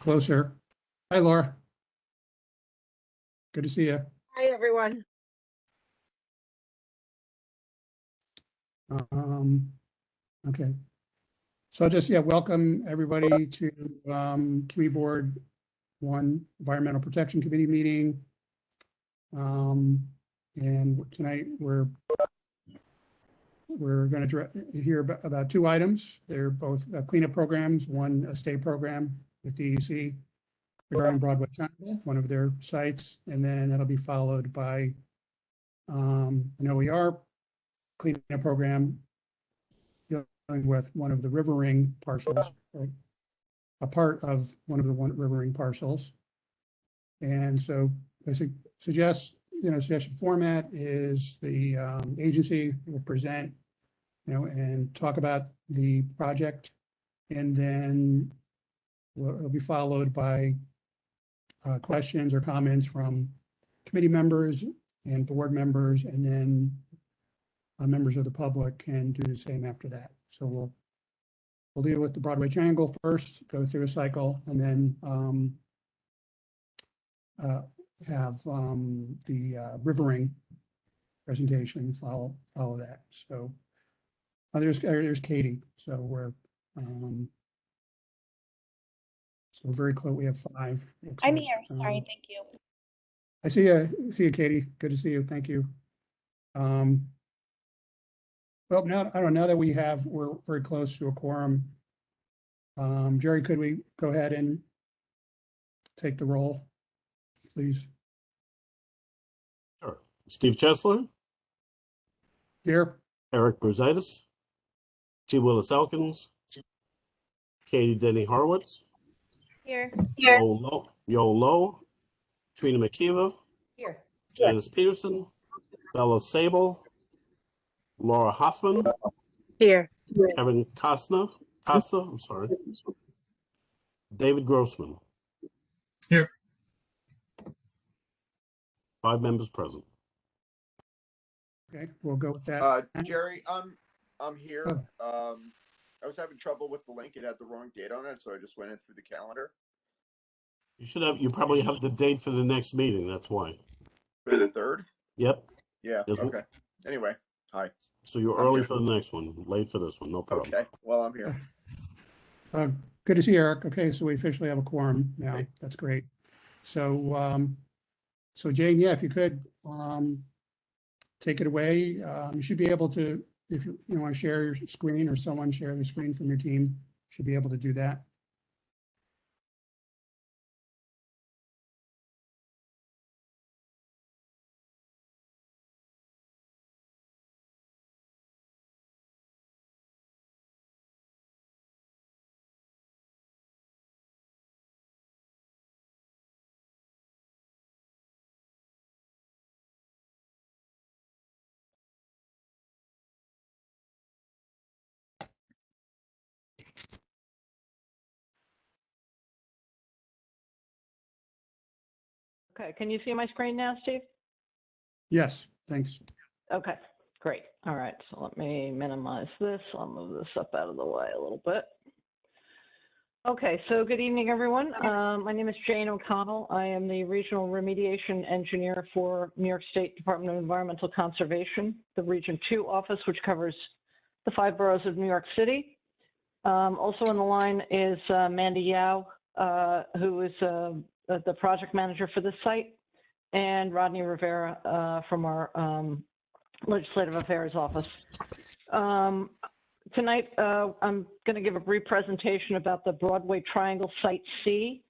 Closer. Hi, Laura. Good to see you. Hi, everyone. Okay. So just, welcome everybody to Committee Board 1 Environmental Protection Committee meeting. And tonight we're going to hear about 2 items. They're both cleanup programs, one a state program with DEC regarding Broadway Triangle, one of their sites, and then that'll be followed by an OER cleanup program dealing with one of the river ring parcels, or a part of one of the river ring parcels. And so I suggestion format is the agency will present, and talk about the project, and then it'll be followed by questions or comments from committee members and board members, and then members of the public can do the same after that. So we'll deal with the Broadway Triangle first, go through a cycle, and then have the river ring presentation follow that. So there's Katie. So we're very close. We have 5. I'm here. Sorry. Thank you. I see you, Katie. Good to see you. Thank you. Well, now that we're very close to a quorum. Jerry, could we go ahead and take the roll, please? Sure. Steve Chesler. Here. Eric Brusitis. T. Willis Elkins. Katie Denny Horowitz. Here. Yo Lowe. Trina McKeever. Here. Janice Peterson. Bella Sable. Laura Hoffman. Here. Kevin Costa, I'm sorry. David Grossman. Here. 5 members present. Okay, we'll go with that. Jerry, I'm here. I was having trouble with the link. It had the wrong date on it, so I just went in through the calendar. You probably have the date for the next meeting. That's why. For the 3rd? Yep. Yeah. Okay. Anyway, hi. So you're early for the next one, late for this one. No problem. Okay. Well, I'm here. Good to see you, Eric. Okay, so we officially have a quorum now. Okay. That's great. So, Jane, if you could take it away. You should be able to, if you want to share your screen, or someone share the screen from your team, should be able to do that. Okay, can you see my screen now, Steve? Yes, thanks. Okay, great. All right, so let me minimize this. I'll move this up out of the way a little bit. Okay, so good evening, everyone. My name is Jane O'Connell. I am the Regional Remediation Engineer for New York State Department of Environmental Conservation, the Region 2 office, which covers the 5 boroughs of New York City. Also on the line is Mandy Yao, who is the project manager for this site, and Rodney Rivera from our Legislative Affairs Office. Tonight, I'm going to give a brief presentation about the Broadway Triangle Site C,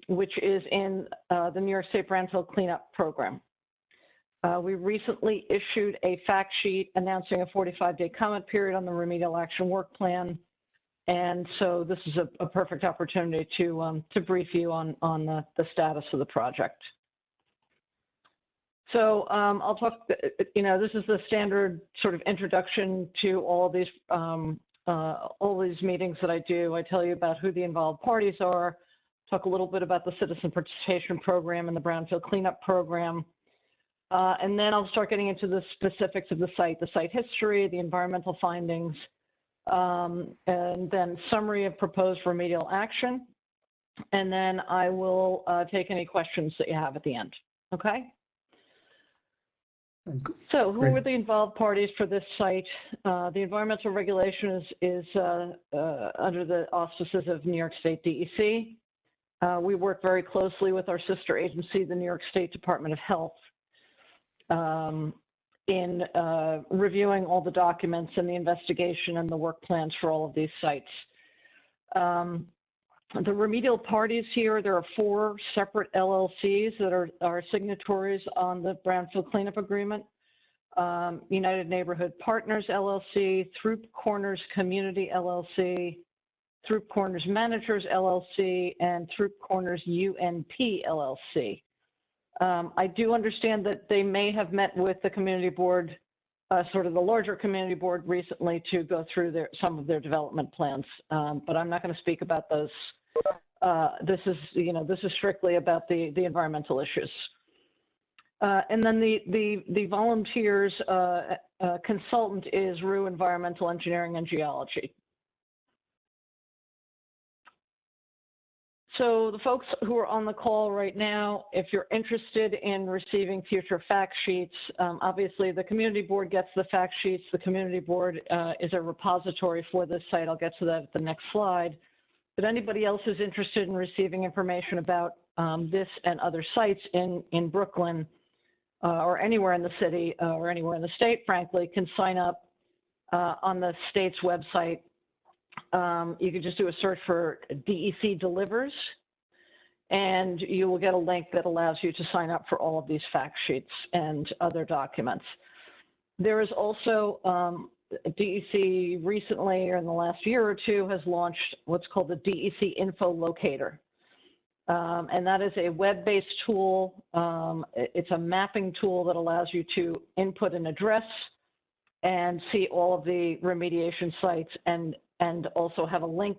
which is in the New York State Brownfield Cleanup Program. We recently issued a fact sheet announcing a 45-day comment period on the remedial action work plan. And so this is a perfect opportunity to brief you on the status of the project. So I'll talk, this is the standard sort of introduction to all these meetings that I do. I tell you about who the involved parties are, talk a little bit about the citizen participation program and the Brownfield cleanup program. And then I'll start getting into the specifics of the site history, the environmental findings, and then summary of proposed remedial action, and then I will take any questions that you have at the end. Okay? So who Great. are the involved parties for this site? The environmental regulation is under the auspices of New York State DEC. We work very closely with our sister agency, the New York State Department of Health, in reviewing all the documents and the investigation and the work plans for all of these sites. The remedial parties here, there are 4 separate LLCs that are signatories on the Brownfield Cleanup Agreement. United Neighborhood Partners LLC, Throop Corners Community LLC, Throop Corners Managers LLC, and Throop Corners UNP LLC. I do understand that they may have met with the community board, sort of the larger community board recently to go through some of their development plans, but I'm not going to speak about those. This is strictly about the environmental issues. And then the volunteers consultant is RU Environmental Engineering and Geology. So the folks who are on the call right now, if you're interested in receiving future fact sheets, obviously the community board gets the fact sheets. The community board is a repository for this site. I'll get to that at the next slide. But anybody else who's interested in receiving information about this and other sites in Brooklyn or anywhere in the city or anywhere in the state, frankly, can sign up on the state's website. You can just do a search for DEC Delivers, and you will get a link that allows you to sign up for all of these fact sheets and other documents. There is also, DEC recently, or in the last year or two, has launched what's called the DEC Info Locator. And that is a web-based tool. It's a mapping tool that allows you to input an address and see all of the remediation sites and also have a link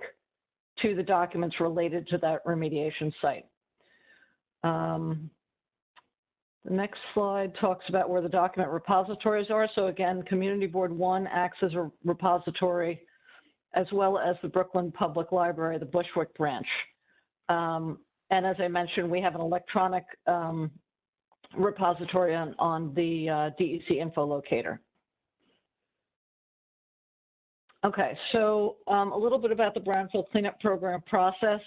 to the documents related to that remediation site. The next slide talks about where the document repositories are. So again, Community Board 1 acts as a repository, as well as the Brooklyn Public Library, the Bushwick branch. And as I mentioned, we have an electronic repository on the DEC Info Locator. Okay, so a little bit about the Brownfield Cleanup Program process.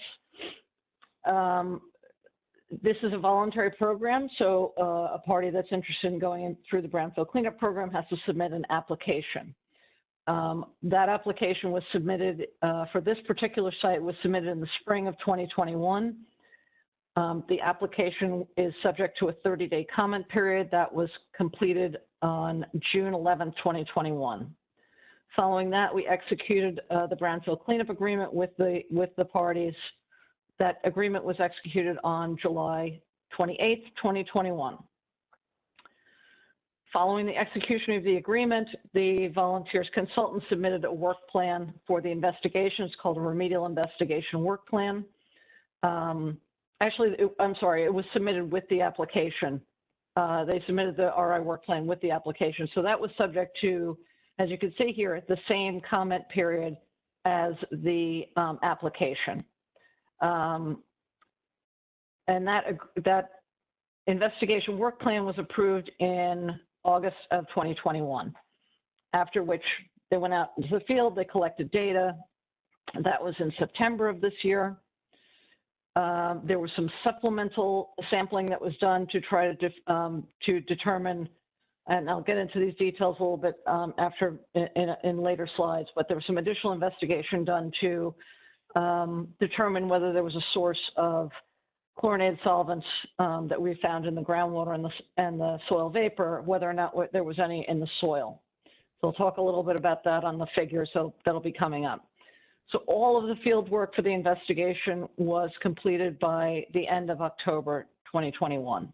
This is a voluntary program, so a party that's interested in going through the Brownfield Cleanup Program has to submit an application. That application was submitted for this particular site was submitted in the spring of 2021. The application is subject to a 30-day comment period that was completed on June 11, 2021. Following that, we executed the Brownfield Cleanup Agreement with the parties. That agreement was executed on July 28, 2021. Following the execution of the agreement, the volunteers consultant submitted a work plan for the investigation. It's called a remedial investigation work plan. Actually, I'm sorry, it was submitted with the application. They submitted the RI work plan with the application. So that was subject to, as you can see here, the same comment period as the application. And that investigation work plan was approved in August of 2021, after which they went out into the field, they collected data. That was in September of this year. There was some supplemental sampling that was done to try to determine, and I'll get into these details a little bit after in later slides, but there was some additional investigation done to determine whether there was a source of chlorinated solvents that we found in the groundwater and the soil vapor, whether or not there was any in the soil. So I'll talk a little bit about that on the figure, so that'll be coming up. So all of the field work for the investigation was completed by the end of October 2021.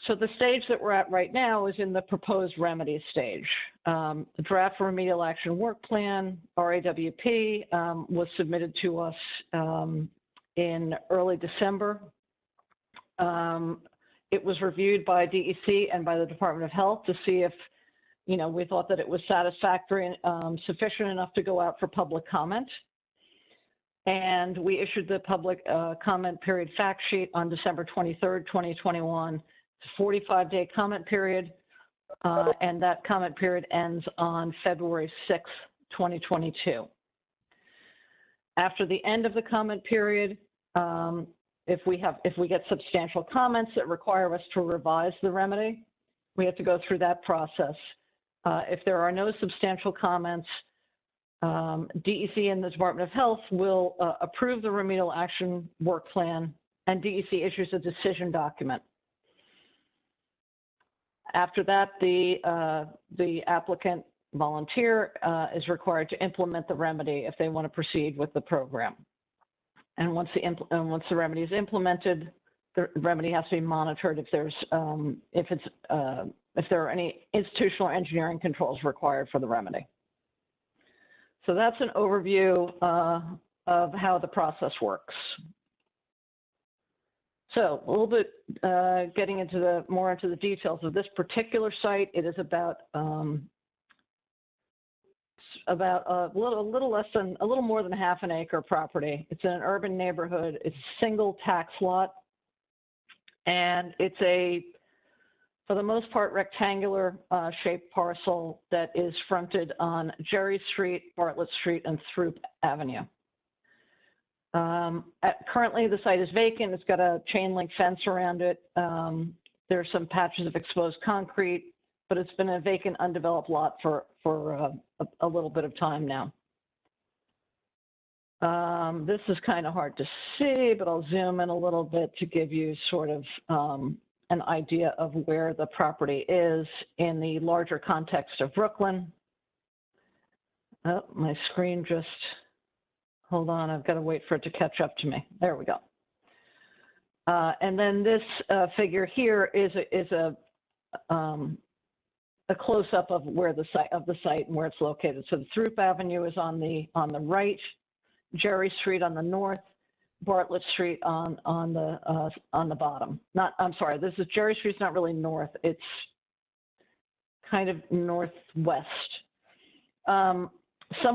So the stage that we're at right now is in the proposed remedy stage. The draft remedial action work plan, RAWP, was submitted to us in early December. It was reviewed by DEC and by the Department of Health to see if, we thought that it was satisfactory and sufficient enough to go out for public comment. And we issued the public comment period fact sheet on December 23rd, 2021. It's a 45-day comment period, and that comment period ends on February 6th, 2022. After the end of the comment period, if we get substantial comments that require us to revise the remedy, we have to go through that process. If there are no substantial comments, DEC and the Department of Health will approve the remedial action work plan, and DEC issues a decision document. After that, the applicant volunteer is required to implement the remedy if they want to proceed with the program. And once the remedy is implemented, the remedy has to be monitored if there are any institutional engineering controls required for the remedy. So that's an overview of how the process works. So a little bit getting into more into the details of this particular site. It is about a little more than half an acre property. It's in an urban neighborhood. It's a single tax lot, and it's for the most part, rectangular shaped parcel that is fronted on Jerry Street, Bartlett Street, and Throop Avenue. Currently, the site is vacant. It's got a chain link fence around it. There's some patches of exposed concrete, but it's been a vacant, undeveloped lot for a little bit of time now. This is kind of hard to see, but I'll zoom in a little bit to give you sort of an idea of where the property is in the larger context of Brooklyn. Oh, my screen just, hold on, I've got to wait for it to catch up to me. There we go. And then this figure here is a close-up of where the site and where it's located. So the Throop Avenue is on the right, Jerry Street on the north, Bartlett Street on the bottom. I'm sorry, this is Jerry Street's not really north, it's kind of northwest. Some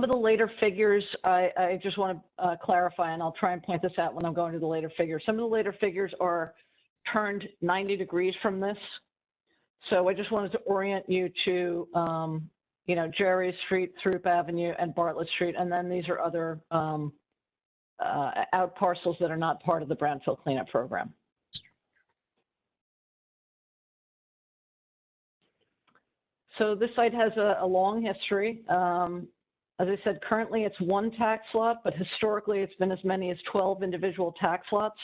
of the later figures, I just want to clarify, and I'll try and point this out when I'm going to the later figures. Some of the later figures are turned 90 degrees from this. So I just wanted to orient you to, you know, Jerry Street, Throop Avenue, and Bartlett Street, and then these are other out parcels that are not part of the Brownfield cleanup program. So this site has a long history. As I said, currently it's one tax lot, but historically it's been as many as 12 individual tax lots.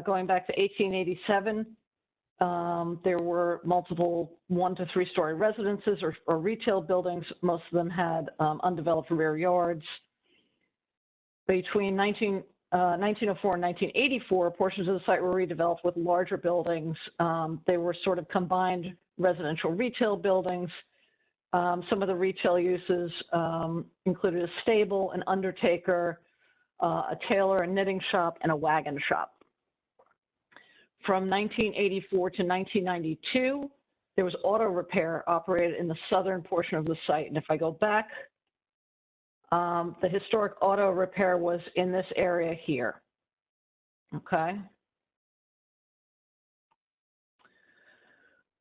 Going back to 1887, there were multiple 1 to 3 story residences or retail buildings. Most of them had undeveloped rear yards. Between 1904 and 1984, portions of the site were redeveloped with larger buildings. They were sort of combined residential retail buildings. Some of the retail uses included a stable, an undertaker, a tailor, a knitting shop, and a wagon shop. From 1984 to 1992, there was auto repair operated in the southern portion of the site. And if I go back, the historic auto repair was in this area here, okay?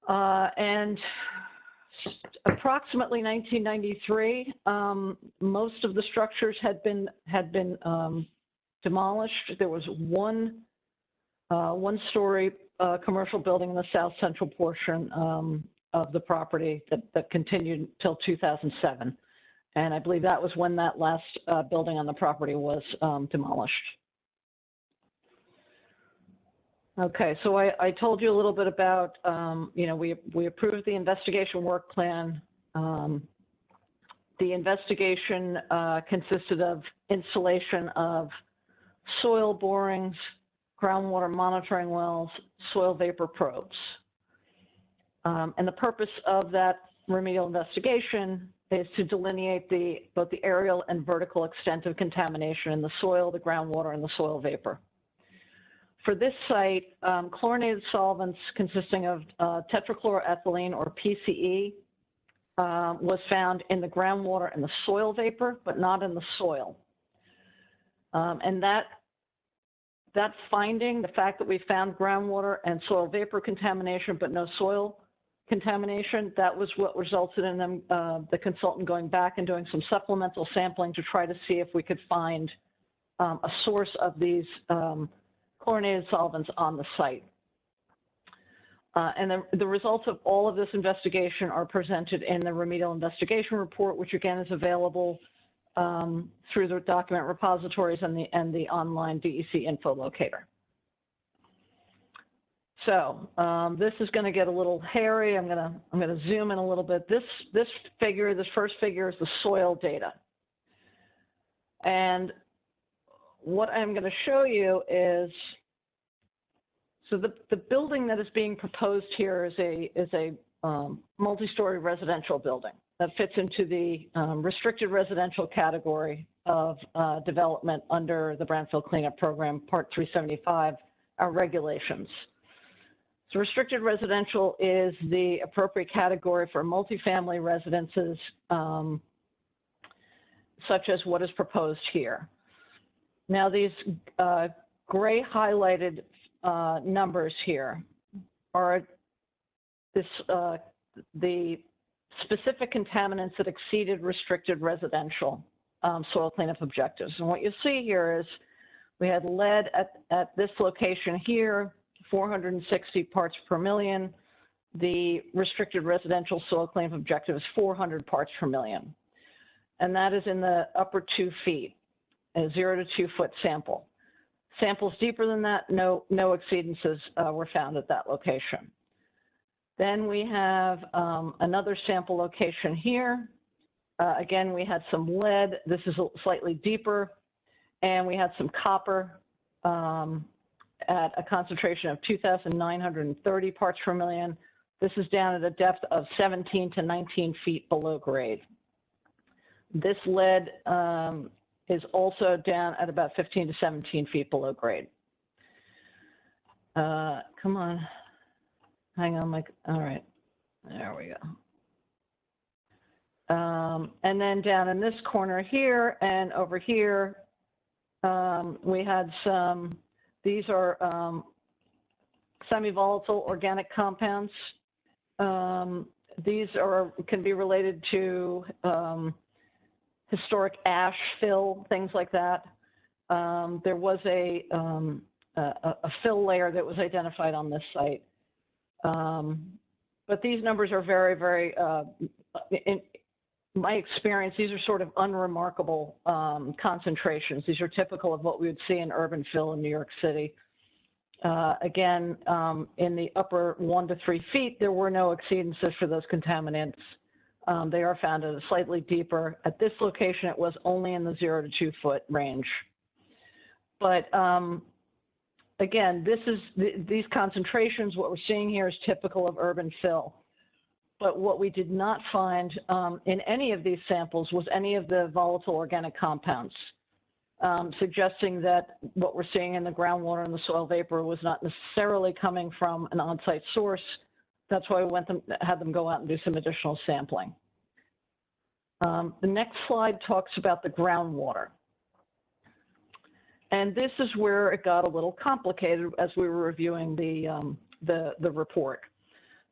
And approximately 1993, most of the structures had been demolished. There was one story commercial building in the south central portion of the property that continued until 2007. And I believe that was when that last building on the property was demolished. Okay, so I told you a little bit about, you know, we approved the investigation work plan. The investigation consisted of installation of soil borings, groundwater monitoring wells, soil vapor probes. And the purpose of that remedial investigation is to delineate both the aerial and vertical extent of contamination in the soil, the groundwater, and the soil vapor. For this site, chlorinated solvents consisting of tetrachloroethylene, or PCE, was found in the groundwater and the soil vapor, but not in the soil. And that finding, the fact that we found groundwater and soil vapor contamination, but no soil contamination, that was what resulted in them, the consultant going back and doing some supplemental sampling to try to see if we could find a source of these chlorinated solvents on the site. And the results of all of this investigation are presented in the remedial investigation report, which again is available through the document repositories and the online DEC info locator. So this is going to get a little hairy. I'm going to zoom in a little bit. This first figure is the soil data. And what I'm going to show you is, so the building that is being proposed here is a multi-story residential building that fits into the restricted residential category of development under the Brownfield Cleanup Program, Part 375, our regulations. So restricted residential is the appropriate category for multifamily residences, such as what is proposed here. Now these gray highlighted numbers here are the specific contaminants that exceeded restricted residential soil cleanup objectives. And what you see here is we had lead at this location here, 460 parts per million. The restricted residential soil cleanup objective is 400 parts per million. And that is in the upper 2 feet, a 0 to 2 foot sample. Samples deeper than that, no exceedances were found at that location. Then we have another sample location here. Again, we had some lead. This is slightly deeper. And we had some copper at a concentration of 2,930 parts per million. This is down at a depth of 17 to 19 feet below grade. This lead is also down at about 15 to 17 feet below grade. Come on. Hang on, Mike. All right. There we go. And then down in this corner here and over here, we had some, these are semi-volatile organic compounds. These can be related to historic ash fill, things like that. There was a fill layer that was identified on this site. But these numbers are very, very, in my experience, these are sort of unremarkable concentrations. These are typical of what we would see in urban fill in New York City. Again, in the upper 1 to 3 feet, there were no exceedances for those contaminants. They are found at a slightly deeper. At this location, it was only in the 0 to 2 foot range. But again, these concentrations, what we're seeing here is typical of urban fill. But what we did not find in any of these samples was any of the volatile organic compounds, suggesting that what we're seeing in the groundwater and the soil vapor was not necessarily coming from an on-site source. That's why we had them go out and do some additional sampling. The next slide talks about the groundwater. And this is where it got a little complicated as we were reviewing the report.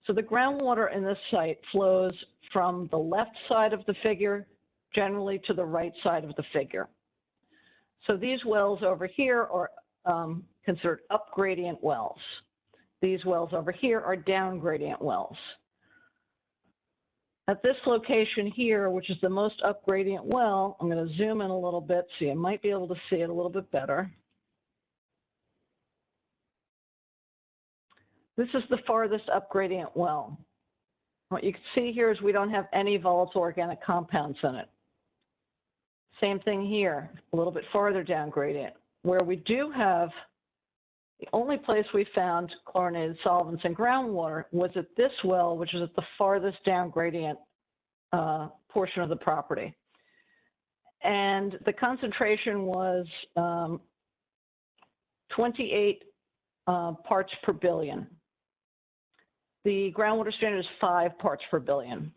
So the groundwater in this site flows from the left side of the figure, generally to the right side of the figure. So these wells over here are considered up gradient wells. These wells over here are down gradient wells. At this location here, which is the most up gradient well, I'm going to zoom in a little bit so you might be able to see it a little bit better. This is the farthest up gradient well. What you can see here is we don't have any volatile organic compounds in it. Same thing here, a little bit farther down gradient. Where we do have, the only place we found chlorinated solvents in groundwater was at this well, which is at the farthest down gradient portion of the property. And the concentration was 28 parts per billion. The groundwater standard is 5 parts per billion.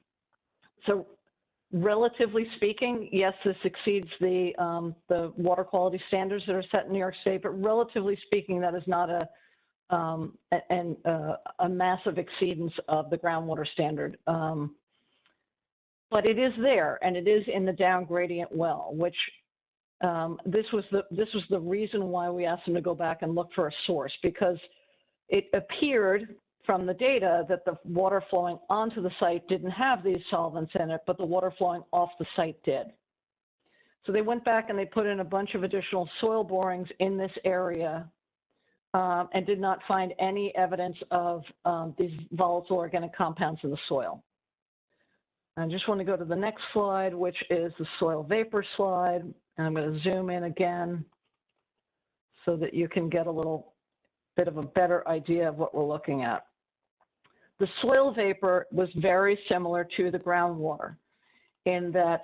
So Relatively speaking, yes, this exceeds the water quality standards that are set in New York State, but relatively speaking, that is not a massive exceedance of the groundwater standard. But it is there, and it is in the down gradient well, which this was the reason why we asked them to go back and look for a source, because it appeared from the data that the water flowing onto the site didn't have these solvents in it, but the water flowing off the site did. So they went back and they put in a bunch of additional soil borings in this area and did not find any evidence of these volatile organic compounds in the soil. I just want to go to the next slide, which is the soil vapor slide. And I'm going to zoom in again so that you can get a little bit of a better idea of what we're looking at. The soil vapor was very similar to the groundwater in that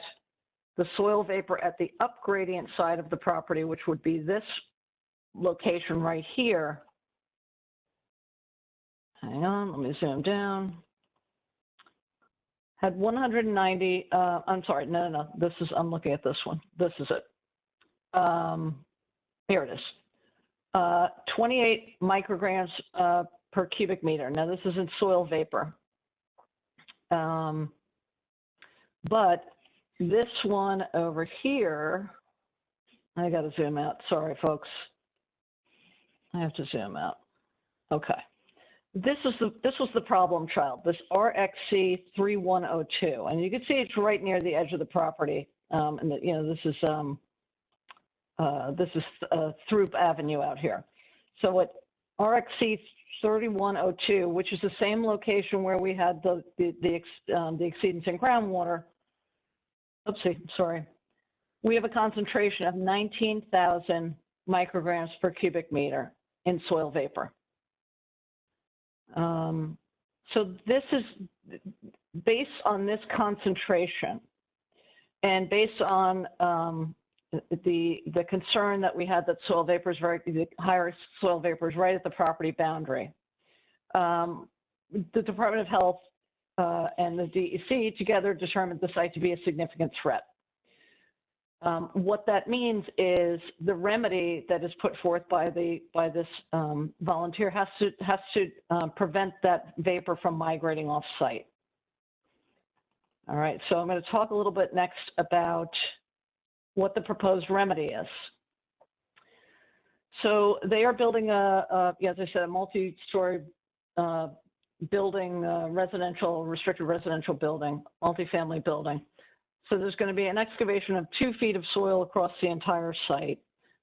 the soil vapor at the up gradient side of the property, which would be this location right here. Hang on, let me zoom down. Had 190, I'm sorry, no, this is, I'm looking at this one. This is it. Here it is. 28 micrograms per cubic meter. Now this is in soil vapor. But this one over here, I got to zoom out. Sorry, folks. I have to zoom out. Okay. This was the problem child, this RXC 3102. And you can see it's right near the edge of the property. And you know, this is Throop Avenue out here. So at RXC 3102, which is the same location where we had the exceedance in groundwater. Oopsie, sorry. We have a concentration of 19,000 micrograms per cubic meter in soil vapor. So this is based on this concentration and based on the concern that we had that soil vapor is the higher soil vapor is right at the property boundary. The Department of Health and the DEC together determined the site to be a significant threat. What that means is the remedy that is put forth by this volunteer has to prevent that vapor from migrating off site. All right, so I'm going to talk a little bit next about what the proposed remedy is. So they are building as I said, a multi-story building, restricted residential building, multifamily building. So there's going to be an excavation of 2 feet of soil across the entire site.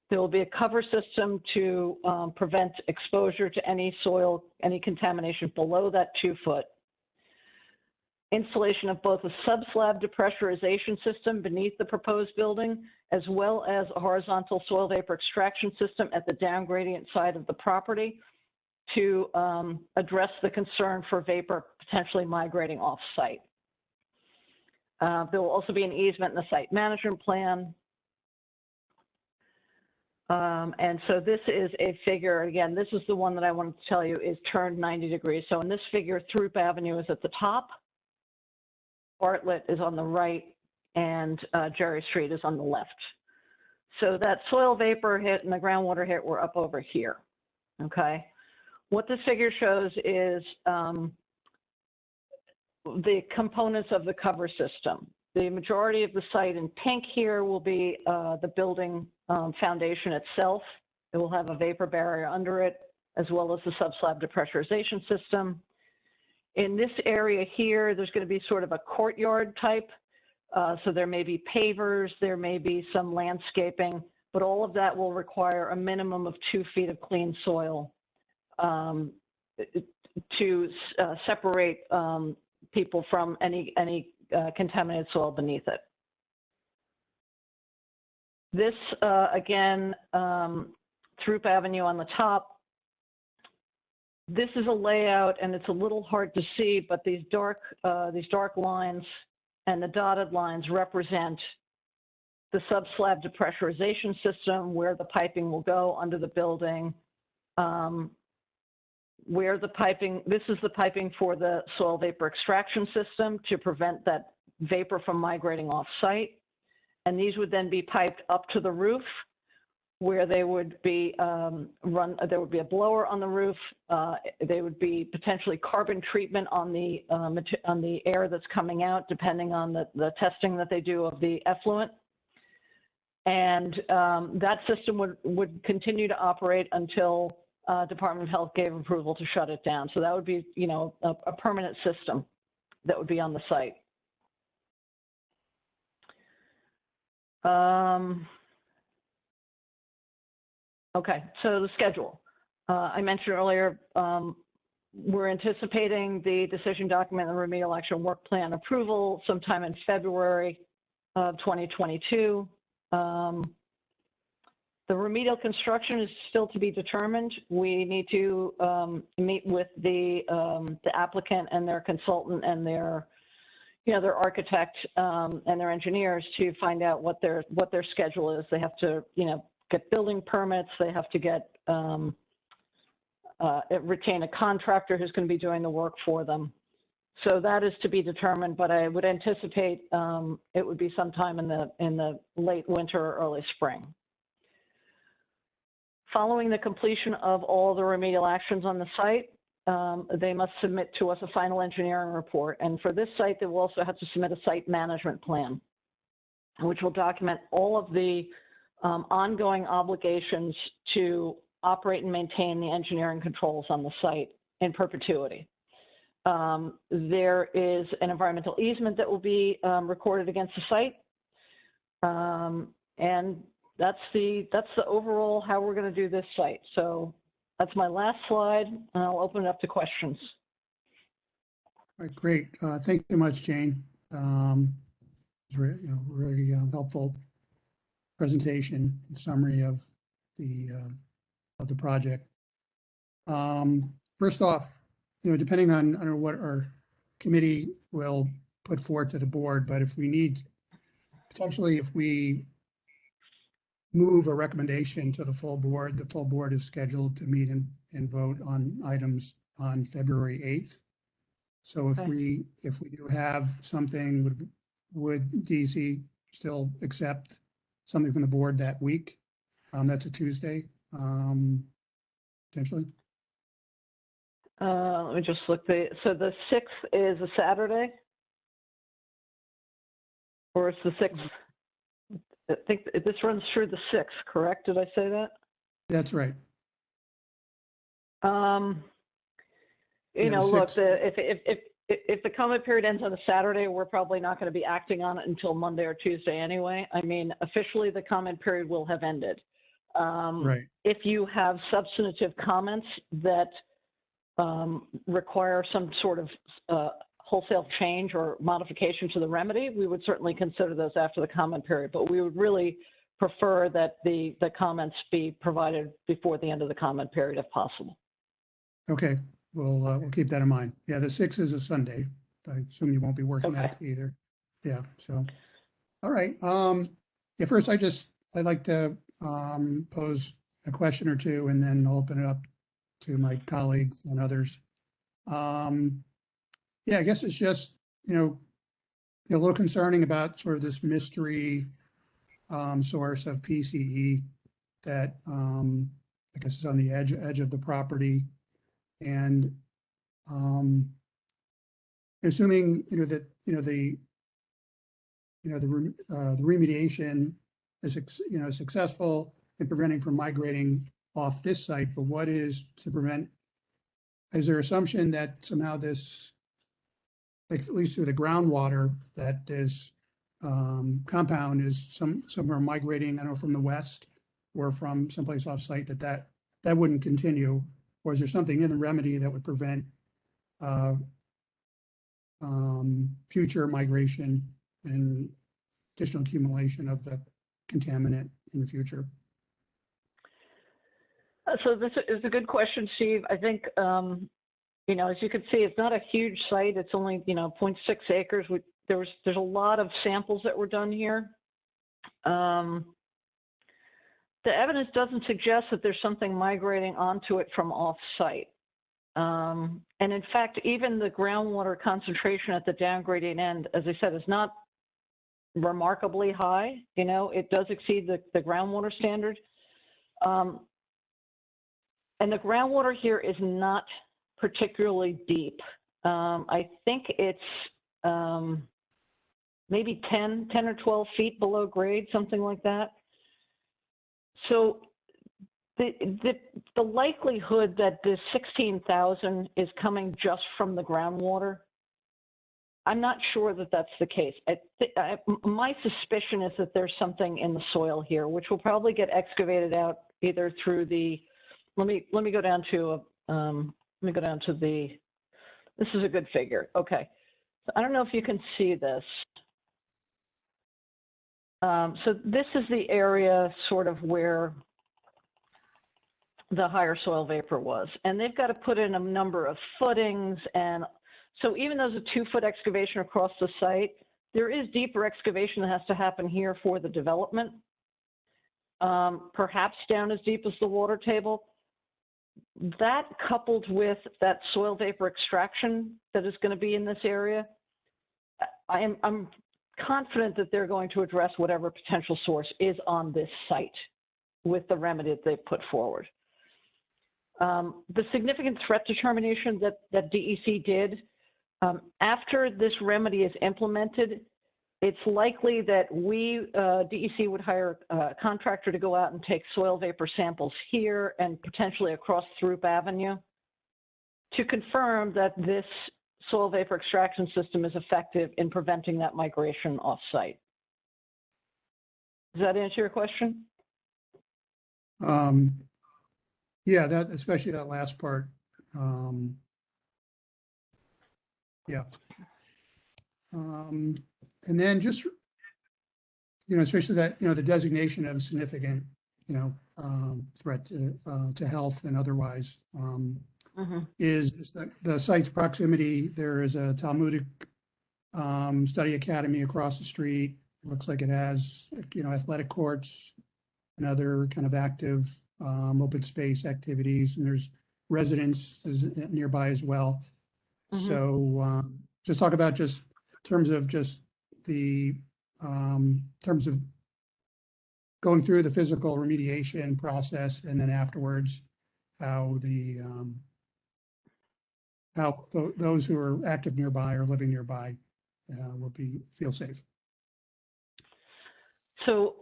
There will be a cover system to prevent exposure to any soil, any contamination below that 2 foot. Installation of both a subslab depressurization system beneath the proposed building, as well as a horizontal soil vapor extraction system at the down gradient side of the property to address the concern for vapor potentially migrating off site. There will also be an easement in the site management plan. And so this is a figure, again, this is the one that I wanted to tell you is turned 90 degrees. So in this figure, Throop Avenue is at the top, Bartlett is on the right, and Jerry Street is on the left. So that soil vapor hit and the groundwater hit were up over here, okay? What this figure shows is the components of the cover system. The majority of the site in pink here will be the building foundation itself. It will have a vapor barrier under it, as well as the subslab depressurization system. In this area here, there's going to be sort of a courtyard type. So there may be pavers, there may be some landscaping, but all of that will require a minimum of 2 feet of clean soil to separate people from any contaminated soil beneath it. This, again, Throop Avenue on the top. This is a layout, and it's a little hard to see, but these dark lines and the dotted lines represent the subslab depressurization system, where the piping will go under the building, where the piping, this is the piping for the soil vapor extraction system to prevent that vapor from migrating off-site. And these would then be piped up to the roof, where they would be there would be a blower on the roof. They would be potentially carbon treatment on the air that's coming out, depending on the testing that they do of the effluent. And that system would continue to operate until Department of Health gave approval to shut it down. So that would be, you know, a permanent system that would be on the site. Okay, so the schedule. I mentioned earlier, we're anticipating the decision document and the remedial action work plan approval sometime in February of 2022. The remedial construction is still to be determined. We need to meet with the applicant and their consultant and their architect and their engineers to find out what their schedule is. They have to, get building permits. They have to get retain a contractor who's going to be doing the work for them. So that is to be determined, but I would anticipate it would be sometime in the late winter or early spring. Following the completion of all the remedial actions on the site, they must submit to us a final engineering report. And for this site, they will also have to submit a site management plan, which will document all of the ongoing obligations to operate and maintain the engineering controls on the site in perpetuity. There is an environmental easement that will be recorded against the site. And that's the overall how we're going to do this site. So that's my last slide, and I'll open it up to questions. All right, great. Thank you much, Jane. It's very helpful presentation and summary of the project. First off, depending on what our committee will put forward to the board, but if we need, potentially, if we move a recommendation to the full board is scheduled to meet and vote on items on February 8th. So if we do have something, would DC still accept something from the board that week? That's a Tuesday, potentially. Let me just look. So the 6th is a Saturday? Or it's the 6th? I think this runs through the 6th, correct? Did I say that? That's right. Look, if the comment period ends on a Saturday, we're probably not going to be acting on it until Monday or Tuesday anyway. I mean, officially the comment period will have ended. Right. If you have substantive comments that require some sort of wholesale change or modification to the remedy, we would certainly consider those after the comment period, but we would really prefer that the comments be provided before the end of the comment period if possible. Okay, we'll keep that in mind. Yeah, the 6th is a Sunday. I assume you won't be working that either. Yeah, so, all right. Yeah, first I'd like to pose a question or two and then open it up to my colleagues and others. Yeah, I guess it's just, a little concerning about sort of this mystery source of PCE that I guess is on the edge of the property. And assuming, that, the remediation is, successful in preventing from migrating off this site, but what is to prevent, is there assumption that somehow this, like at least through the groundwater, that this compound is somewhere migrating, I don't know, from the west or from someplace off site, that wouldn't continue? Or is there something in the remedy that would prevent future migration and additional accumulation of the contaminant in the future? So this is a good question, Steve. I think, as you can see, it's not a huge site. It's only, 0.6 acres. There's a lot of samples that were done here. The evidence doesn't suggest that there's something migrating onto it from off-site. And in fact, even the groundwater concentration at the downgradient end, as I said, is not remarkably high. You know, it does exceed the groundwater standard. And the groundwater here is not particularly deep. I think it's maybe 10 or 12 feet below grade, something like that. So the likelihood that this 16,000 is coming just from the groundwater, I'm not sure that that's the case. My suspicion is that there's something in the soil here, which will probably get excavated out either through the. Let me go down to the. This is a good figure. Okay, so I don't know if you can see this. So this is the area sort of where the higher soil vapor was, and they've got to put in a number of footings, and so even though there's a 2-foot excavation across the site, there is deeper excavation that has to happen here for the development, perhaps down as deep as the water table. That coupled with that soil vapor extraction that is going to be in this area, I'm confident that they're going to address whatever potential source is on this site with the remedy that they've put forward. The significant threat determination that DEC did, after this remedy is implemented, it's likely that DEC would hire a contractor to go out and take soil vapor samples here and potentially across Throop Avenue to confirm that this soil vapor extraction system is effective in preventing that migration off-site. Does that answer your question? Yeah, that, especially that last part. Yeah. And then just, especially that, the designation of significant, threat to health and otherwise, is the site's proximity. There is a Talmudic study academy across the street. It looks like it has, athletic courts and other kind of active open space activities, and there's residences nearby as well. So just talk about just terms of just the terms of going through the physical remediation process, and then afterwards how the those who are active nearby or living nearby will feel safe. So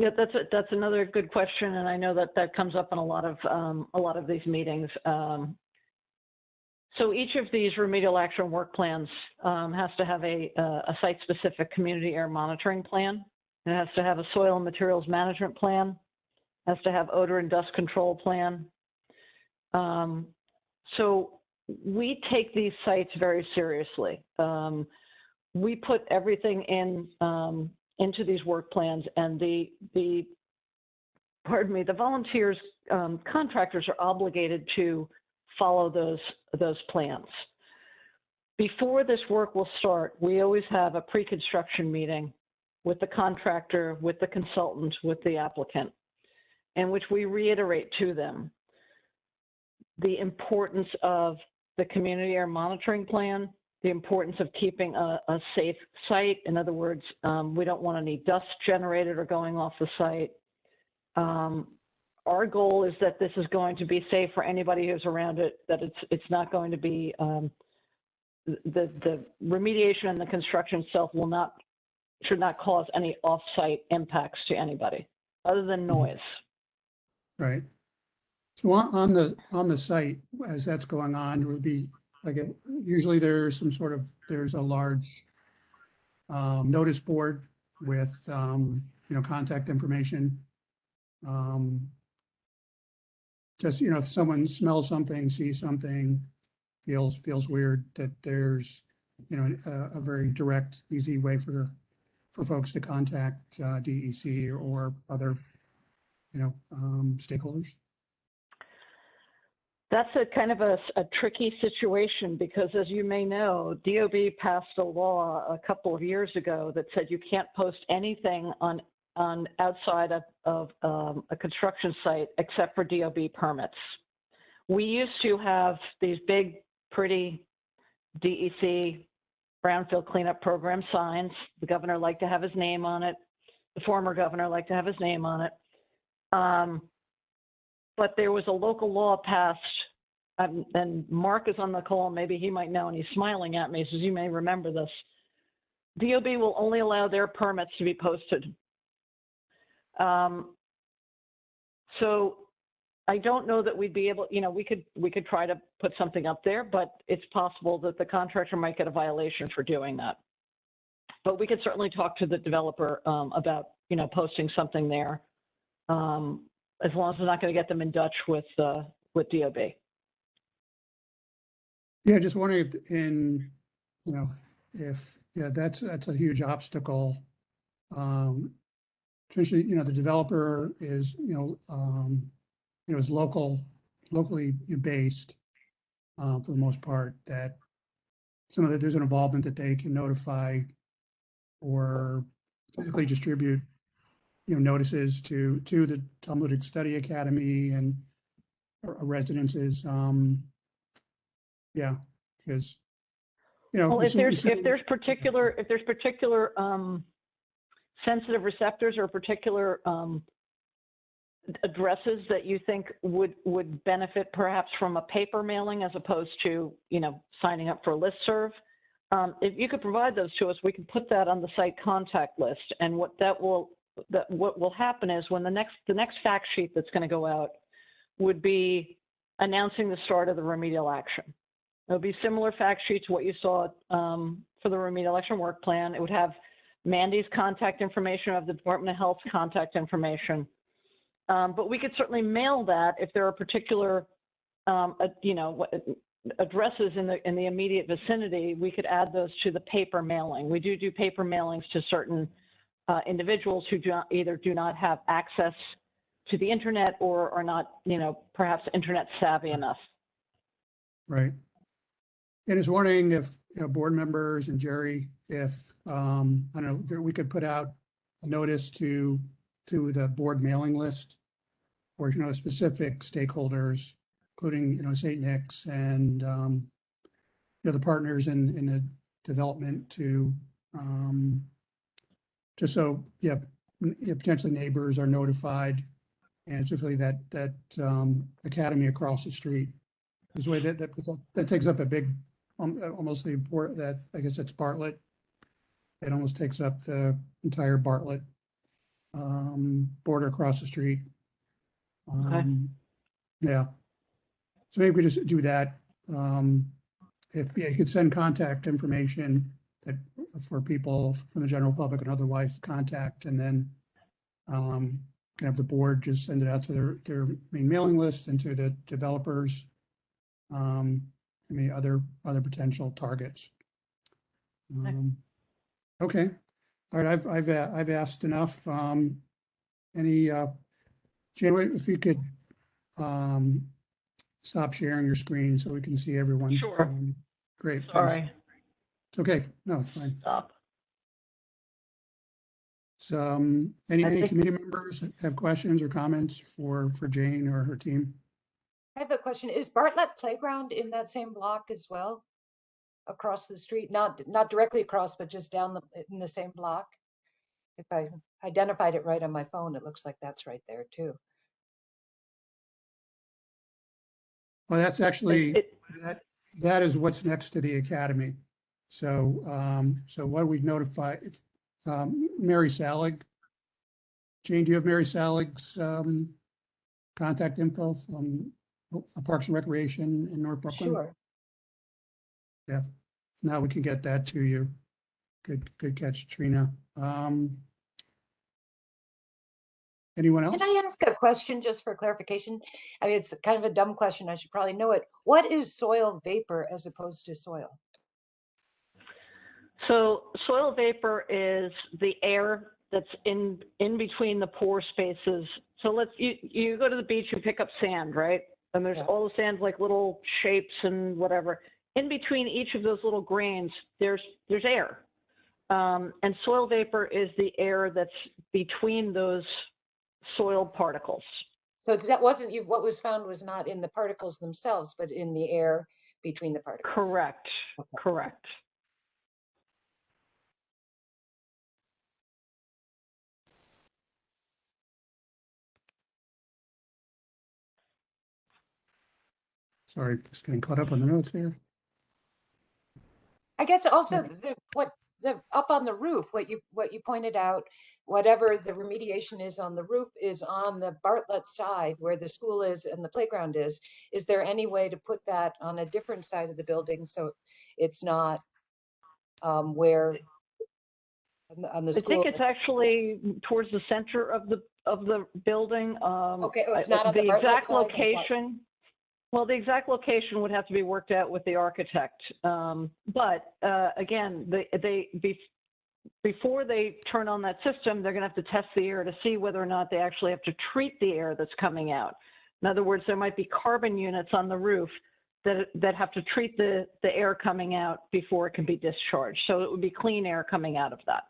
yeah, that's another good question, and I know that comes up in a lot of these meetings. So each of these remedial action work plans has to have a site-specific community air monitoring plan. It has to have a soil and materials management plan. It has to have odor and dust control plan. So we take these sites very seriously. We put everything into these work plans, and the volunteers, contractors are obligated to follow those plans. Before this work will start, we always have a pre-construction meeting with the contractor, with the consultant, with the applicant, in which we reiterate to them the importance of the community air monitoring plan, the importance of keeping a safe site. In other words, we don't want any dust generated or going off the site. Our goal is that this is going to be safe for anybody who's around it, that it's not going to be, the remediation and the construction itself should not cause any off-site impacts to anybody other than noise. Right. So on the site, as that's going on, there will be usually there's a large notice board with contact information. Just if someone smells something, sees something, feels weird, that there's a very direct, easy way for folks to contact DEC or other stakeholders. That's a kind of a tricky situation because, as you may know, DOB passed a law a couple of years ago that said you can't post anything on outside of a construction site except for DOB permits. we used to have these big, pretty DEC Brownfield cleanup program signs. The governor liked to have his name on it. The former governor liked to have his name on it. But there was a local law passed, and Mark is on the call, maybe he might know, and he's smiling at me, so you may remember this. DOB will only allow their permits to be posted. So I don't know that we'd be able, you know, we could try to put something up there, but it's possible that the contractor might get a violation for doing that. But we could certainly talk to the developer about, you know, posting something there, as long as it's not going to get them in Dutch with DOB. Yeah, just wondering if that's a huge obstacle. Essentially, you know, the developer is, is locally based for the most part, that there's an involvement that they can notify or physically distribute, notices to the Talmudic Study Academy and residences. Yeah, because, Well, if there's particular sensitive receptors or particular addresses that you think would benefit perhaps from a paper mailing as opposed to, signing up for a listserv, if you could provide those to us, we can put that on the site contact list. And what will happen is when the next fact sheet that's going to go out would be announcing the start of the remedial action. It'll be similar fact sheets to what you saw for the remedial action work plan. It would have Mandy's contact information, of the Department of Health's contact information. But we could certainly mail that if there are particular, addresses in the immediate vicinity. We could add those to the paper mailing. We do paper mailings to certain individuals who either do not have access to the internet or are not, perhaps internet savvy enough. Right. And is wondering if, board members and Jerry, if, I don't know, we could put out a notice to the board mailing list or, specific stakeholders, including, St. Nick's and, the partners in the development to, just so, potentially neighbors are notified, and specifically that academy across the street. This way that takes up a big, almost the port that, I guess it's Bartlett. It almost takes up the entire Bartlett border across the street. Okay. Yeah. So maybe we just do that. If you could send contact information that for people from the general public and otherwise contact, and then can have the board just send it out to their main mailing list and to the developers. Other potential targets. Okay. All right. I've asked enough. Any January, if you could stop sharing your screen so we can see everyone. Sure. Great. Sorry. Thanks. It's okay. No, it's fine. Stop. So, any committee members have questions or comments for Jane or her team? I have a question. Is Bartlett Playground in that same block as well? Across the street, not directly across, but just down in the same block? If I identified it right on my phone, it looks like that's right there too. Well, that's actually, that is what's next to the academy. So, so what we notify, Mary Salig. Jane, do you have Mary Salig's contact info from Parks and Recreation in North Brooklyn? Sure. Yeah, now we can get that to you. Good catch, Trina. Anyone else? Can I ask a question just for clarification? I mean, it's kind of a dumb question. I should probably know it. What is soil vapor as opposed to soil? So soil vapor is the air that's in between the pore spaces. So you go to the beach and pick up sand, right? And there's all the sand, like little shapes and whatever. In between each of those little grains, there's air. And soil vapor is the air that's between those soil particles. So that wasn't, what was found was not in the particles themselves, but in the air between the particles. Correct, Okay. correct. Sorry, just getting caught up on the notes here. I guess also Yeah. up on the roof, what you pointed out, whatever the remediation is on the roof is on the Bartlett side where the school is and the playground is. Is there any way to put that on a different side of the building so it's not where on the I school? think it's actually towards the center of the building. Okay, oh, it's not on the The Bartlett exact side? I thought- location. Well, the exact location would have to be worked out with the architect. But again, before they turn on that system, they're going to have to test the air to see whether or not they actually have to treat the air that's coming out. In other words, there might be carbon units on the roof that have to treat the air coming out before it can be discharged. So it would be clean air coming out of that.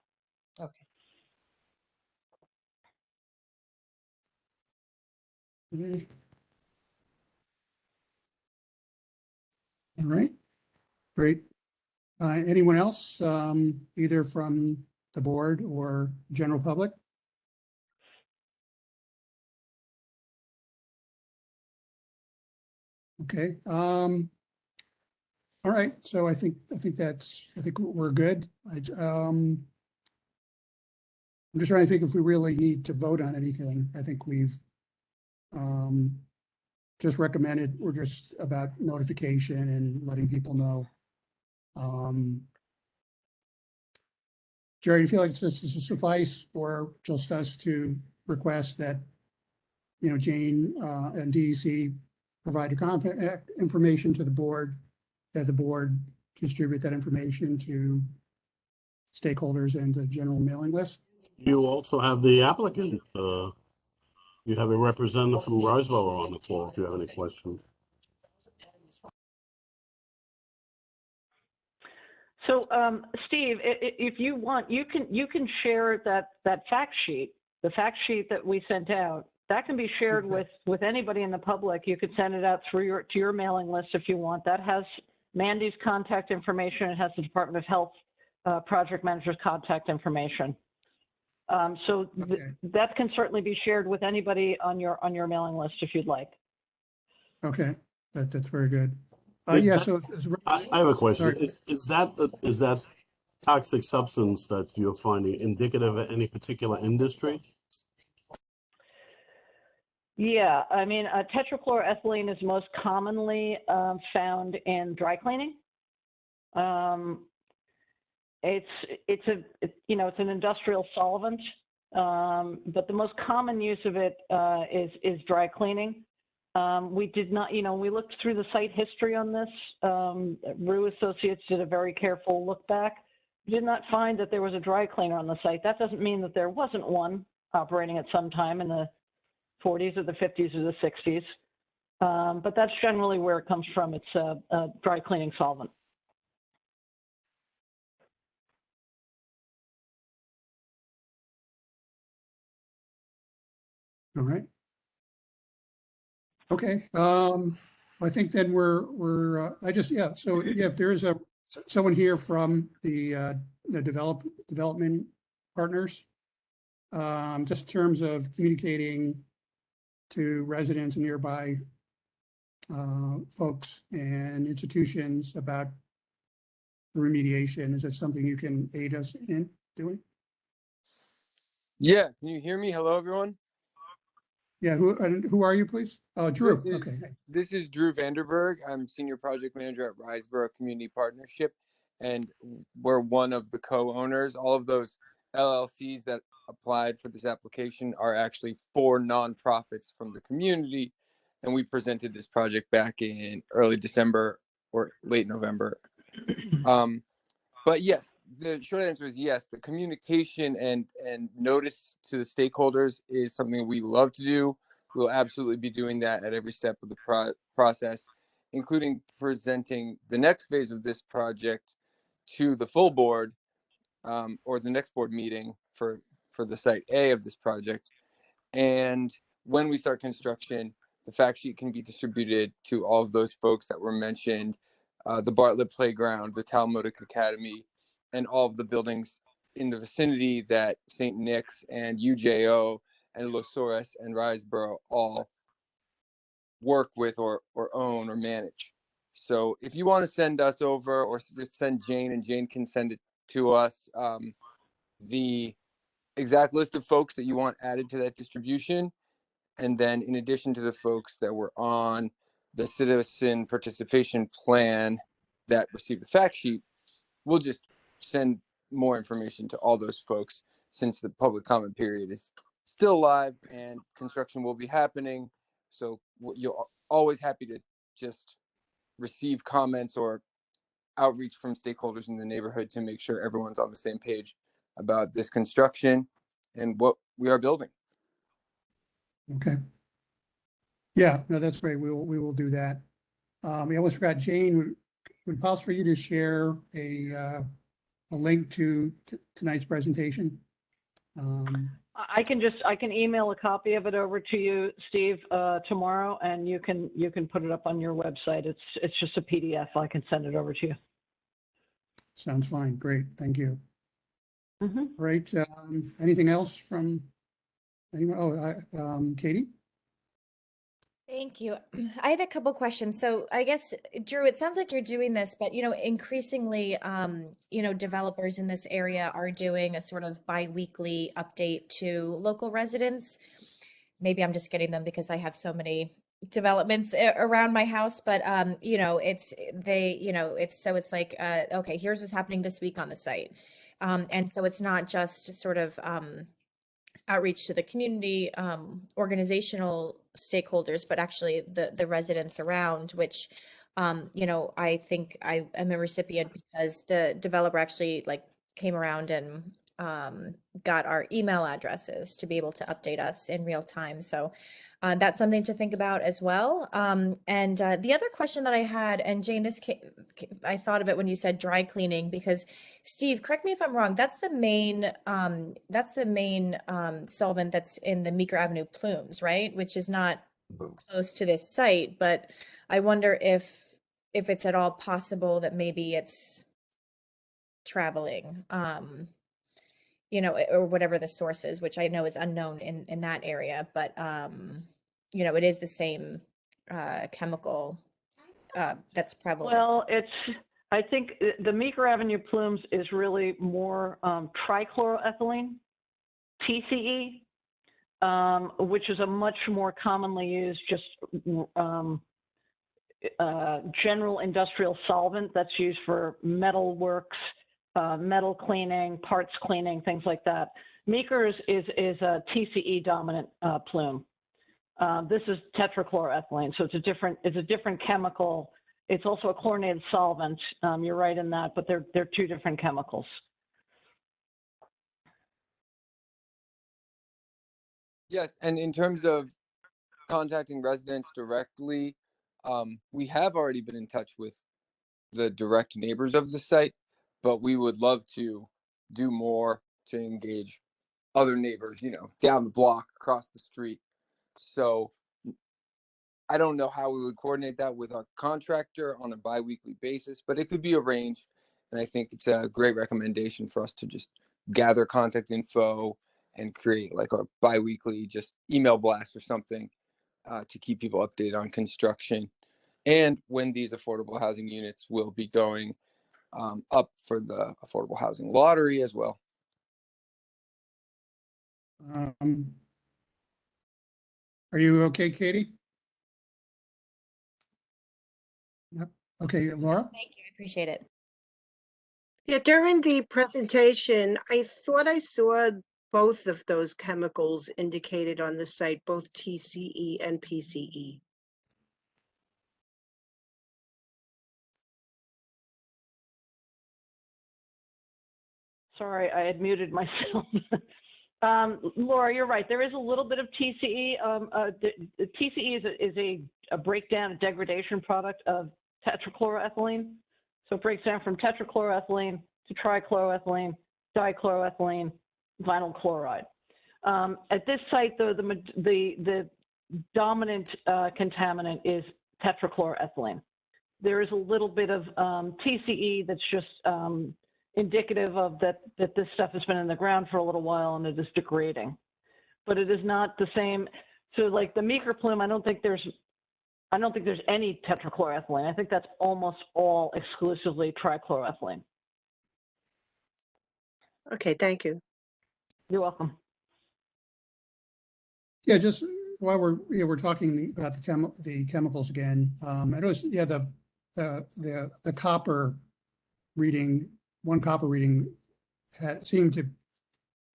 Okay. Okay. All right, great. Anyone else, either from the board or general public? Okay. All right. So I think we're good. I'm just trying to think if we really need to vote on anything. I think we've just recommended, we're just about notification and letting people know. Jerry, do you feel like this is suffice for just us to request that, you know, Jane and DEC provide contact information to the board, that the board distribute that information to stakeholders and the general mailing list? You also have the applicant, you have a representative from Roswell on the call if you have any questions. So, Steve, if you want, you can share that fact sheet, the fact sheet that we sent out. That can be shared with anybody in the public. You could send it out to your mailing list if you want. That has Mandy's contact information. It has the Department of Health project manager's contact information. So Okay. that can certainly be shared with anybody on your mailing list if you'd like. Okay, that's very good. Is Yeah, that- so I have a question. Sorry. Is that toxic substance that you're finding indicative of any particular industry? Yeah, I mean, tetrachloroethylene is most commonly found in dry cleaning. It's an industrial solvent, but the most common use of it is dry cleaning. We did not, we looked through the site history on this. Rue Associates did a very careful look back. We did not find that there was a dry cleaner on the site. That doesn't mean that there wasn't one operating at some time in the 40s or the 50s or the 60s. But that's generally where it comes from. It's a dry cleaning solvent. all right. Okay, I think then so yeah, if there is someone here from the development partners, just in terms of communicating to residents and nearby folks and institutions about the remediation, is that something you can aid us in doing? Yeah, can you hear me? Hello, everyone. Yeah, who are you, please? Drew, okay. This is Drew Vanderberg. I'm Senior Project Manager at Riseborough Community Partnership, and we're one of the co-owners. All of those LLCs that applied for this application are actually for nonprofits from the community, and we presented this project back in early December or late November. But yes, the short answer is yes. The communication and notice to the stakeholders is something we love to do. We'll absolutely be doing that at every step of the process, including presenting the next phase of this project to the full board or the next board meeting for the site A of this project. And when we start construction, the fact sheet can be distributed to all of those folks that were mentioned, the Bartlett Playground, the Talmudic Academy, and all of the buildings in the vicinity that St. Nick's and UJO and Los Suarez and Riseboro all work with or own or manage. So if you want to send us over, or just send Jane, and Jane can send it to us, the exact list of folks that you want added to that distribution. And then in addition to the folks that were on the citizen participation plan that received the fact sheet, we'll just send more information to all those folks, since the public comment period is still live and construction will be happening. So you're always happy to just receive comments or outreach from stakeholders in the neighborhood to make sure everyone's on the same page about this construction and what we are building. Okay. Yeah, no, that's great. We will do that. We almost forgot, Jane, would it possible for you to share a link to tonight's presentation? I can email a copy of it over to you, Steve, tomorrow, and you can put it up on your website. It's just a PDF. I can send it over to you. Sounds fine. Great. Thank you. Mm-hmm. Right. Anything else from anyone? Oh, Katie? Thank you. I had a couple questions. So I guess, Drew, it sounds like you're doing this, but increasingly, developers in this area are doing a sort of bi-weekly update to local residents. Maybe I'm just getting them because I have so many developments around my house, but it's like okay, here's what's happening this week on the site. And so it's not just sort of outreach to the community, organizational stakeholders, but actually the residents around, which, I think I am a recipient because the developer actually came around and got our email addresses to be able to update us in real time. So that's something to think about as well. And the other question that I had, and Jane, I thought of it when you said dry cleaning, because Steve, correct me if I'm wrong, that's the main solvent that's in the Meeker Avenue plumes, right? Which is not close to this site, but I wonder if it's at all possible that maybe it's traveling, or whatever the source is, which I know is unknown in that area, but it is the same chemical that's prevalent. Well, I think the Meeker Avenue plumes is really more trichloroethylene, TCE, which is a much more commonly used just general industrial solvent that's used for metal works, metal cleaning, parts cleaning, things like that. Meeker's is a TCE dominant plume. This is tetrachloroethylene, so it's a different chemical. It's also a chlorinated solvent. You're right in that, but they're two different chemicals. Yes, and in terms of contacting residents directly, we have already been in touch with the direct neighbors of the site, but we would love to do more to engage other neighbors, down the block, across the street. So I don't know how we would coordinate that with our contractor on a bi-weekly basis, but it could be arranged. And I think it's a great recommendation for us to just gather contact info and create like a bi-weekly just email blast or something to keep people updated on construction and when these affordable housing units will be going up for the affordable housing lottery as well. Are you okay, Katie? Yep. Okay, Laura? Thank you. I appreciate it. Yeah, during the presentation, I thought I saw both of those chemicals indicated on the site, both TCE and PCE. Sorry, I had muted myself. Laura, you're right. There is a little bit of TCE. The TCE is a breakdown, a degradation product of tetrachloroethylene. So it breaks down from tetrachloroethylene to trichloroethylene, dichloroethylene, vinyl chloride. At this site, though, the dominant contaminant is tetrachloroethylene. There is a little bit of TCE that's just indicative of that this stuff has been in the ground for a little while and it is degrading. But it is not the same. So like the meeker plume, I don't think there's any tetrachloroethylene. I think that's almost all exclusively trichloroethylene. Okay, thank you. You're welcome. Yeah, just while we're talking about the chemicals again, I noticed, yeah, the copper reading, one copper reading seemed to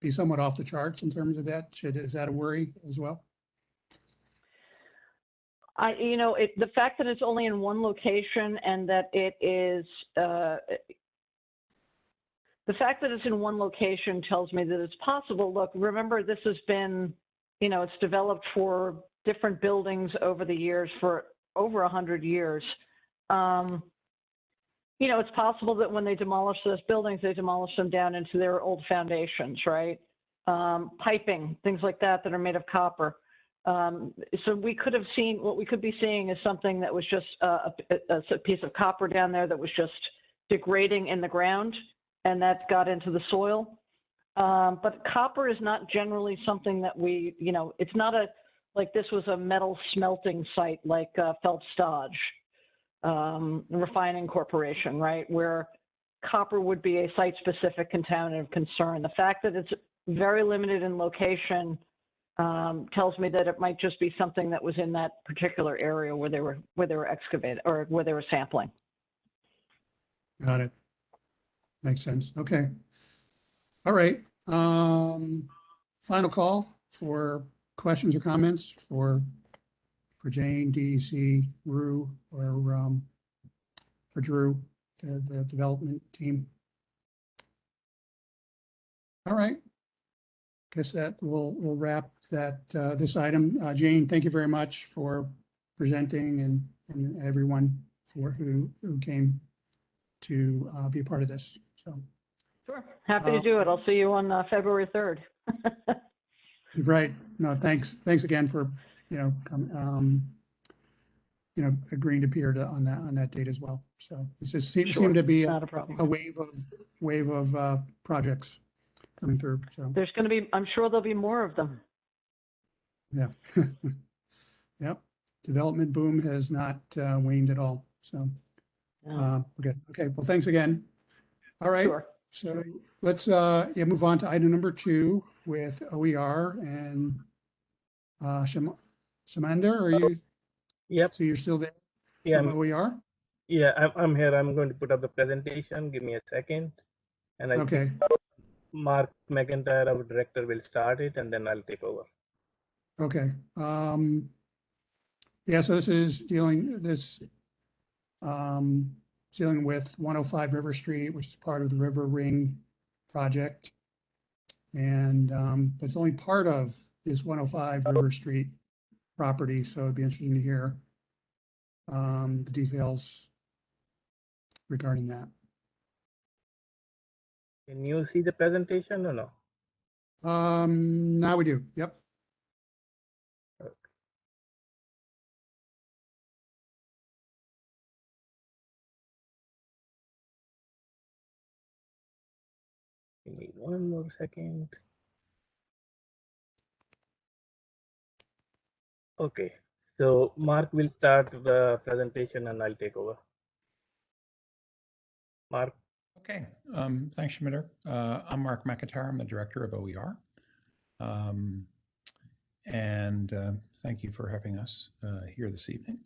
be somewhat off the charts in terms of that. Is that a worry as well? The fact that it's only in one location and that it is, the fact that it's in one location tells me that it's possible. Look, remember, this has been, it's developed for different buildings over the years for over 100 years. It's possible that when they demolish those buildings, they demolish them down into their old foundations, right? Piping, things like that are made of copper. So we could have seen, what we could be seeing is something that was just a piece of copper down there that was just degrading in the ground, and that got into the soil. But copper is not generally something that we, it's not like this was a metal smelting site like Phelps Dodge Refining Corporation, right? Where copper would be a site-specific contaminant of concern. The fact that it's very limited in location tells me that it might just be something that was in that particular area where they were excavating or where they were sampling. Got it. Makes sense. Okay. All right. Final call for questions or comments for Jane, DEC, Rue, or for Drew, the development team. All right. Guess that we'll wrap that this item. Jane, thank you very much for presenting and everyone who came to be a part of this. So sure, happy to do it. I'll see you on February 3rd. Right. No, thanks again for agreeing to appear on that date as well. So it just seemed to be not a problem. a wave of projects coming through. So there's going to be, I'm sure there'll be more of them. Yeah. Yep. Development boom has not waned at all. So we're good. Okay. Well, thanks again. All right. Sure. So let's move on to item number 2 with OER and Shamander. Are you? Yep. So you're still there? Yeah. From OER? Yeah, I'm here. I'm going to put up the presentation. Give me a second. And I Okay. think Mark McIntyre, our director, will start it, and then I'll take over. Okay. Yeah, so this is dealing with 105 River Street, which is part of the River Ring project. And but it's only part of this 105 River Street property, so it'd be interesting to hear the details regarding that. Can you see the presentation or no? Now we do. Yep. Okay. Give me one more second. Okay, so Mark will start the presentation and I'll take over. Mark. Okay, thanks, Shaminder. I'm Mark McIntyre. I'm the director of OER. Thank you for having us here this evening.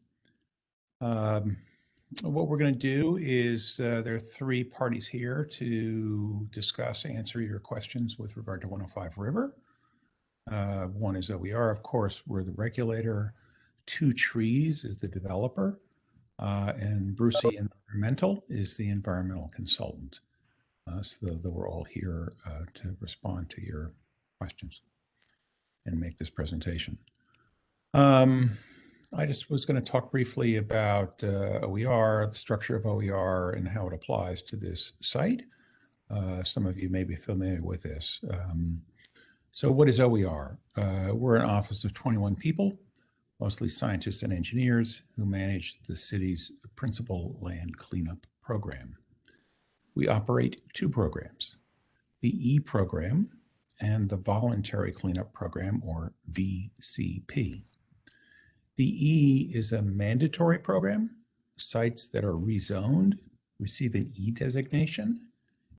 What we're going to do is there are 3 parties here to discuss, answer your questions with regard to 105 River. One is OER, of course, we're the regulator. 2 Trees is the developer. And Brucey Environmental is the environmental consultant. So we're all here to respond to your questions and make this presentation. I just was going to talk briefly about OER, the structure of OER, and how it applies to this site. Some of you may be familiar with this. So what is OER? We're an office of 21 people. mostly scientists and engineers who manage the city's principal land cleanup program. We operate two programs, the E program and the Voluntary Cleanup Program, or VCP. The E is a mandatory program. Sites that are rezoned receive an E designation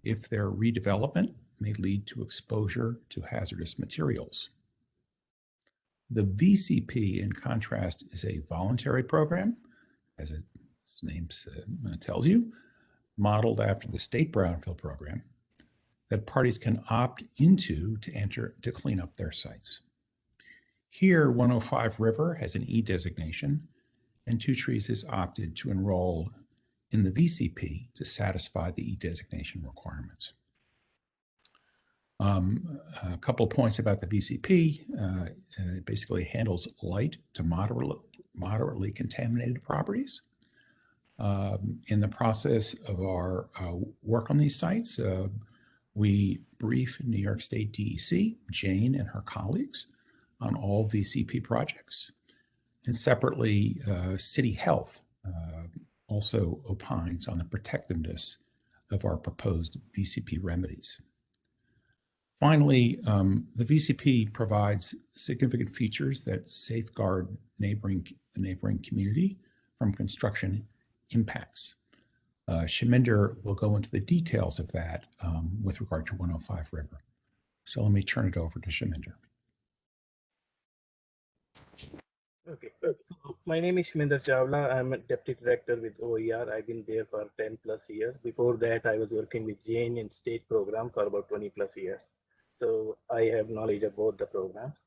if their redevelopment may lead to exposure to hazardous materials. The VCP, in contrast, is a voluntary program, as its name tells you, modeled after the state Brownfield program that parties can opt into to clean up their sites. Here, 105 River has an E designation, and Two Trees has opted to enroll in the VCP to satisfy the E designation requirements. A couple of points about the VCP. It basically handles light to moderately contaminated properties. In the process of our work on these sites, we brief New York State DEC, Jane and her colleagues, on all VCP projects. And separately, City Health also opines on the protectiveness of our proposed VCP remedies. Finally, the VCP provides significant features that safeguard the neighboring community from construction impacts. Shaminder will go into the details of that with regard to 105 River. So let me turn it over to Shaminder. Okay, so my name is Minda Chawla. I'm a deputy director with OER. I've been there for 10 plus years. Before that, I was working with Jane in state program for about 20 plus years. So I have knowledge of both the programs.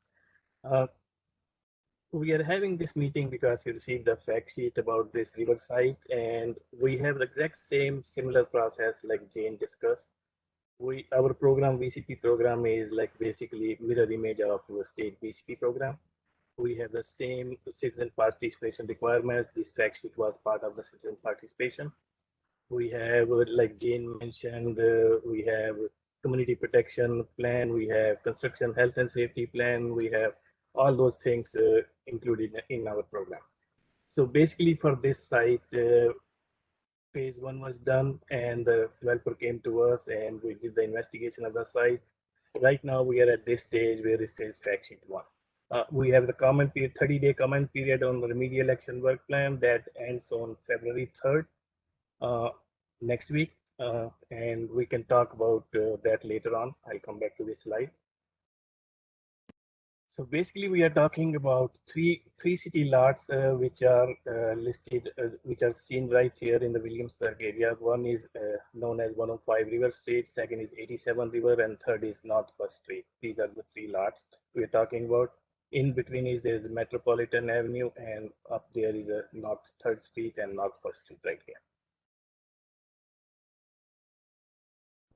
We are having this meeting because you received the fact sheet about this river site, and we have the exact same similar process like Jane discussed. Our program, VCP program, is like basically mirror image of the state VCP program. We have the same citizen participation requirements. This fact sheet was part of the citizen participation. We have, like Jane mentioned, we have community protection plan, we have construction health and safety plan, we have all those things included in our program. So basically for this site, phase one was done and the developer came to us and we did the investigation of the site. Right now we are at this stage where it says fact sheet one. We have the comment period, 30-day comment period on the remedial action work plan that ends on February 3rd next week. And we can talk about that later on. I'll come back to this slide. So basically we are talking about three city lots which are listed, which are seen right here in the Williamsburg area. One is known as 105 River Street, second is 87 River, and third is North First Street. These are the three lots we are talking about. In between is there is Metropolitan Avenue, and up there is a North 3rd Street and North First Street right here.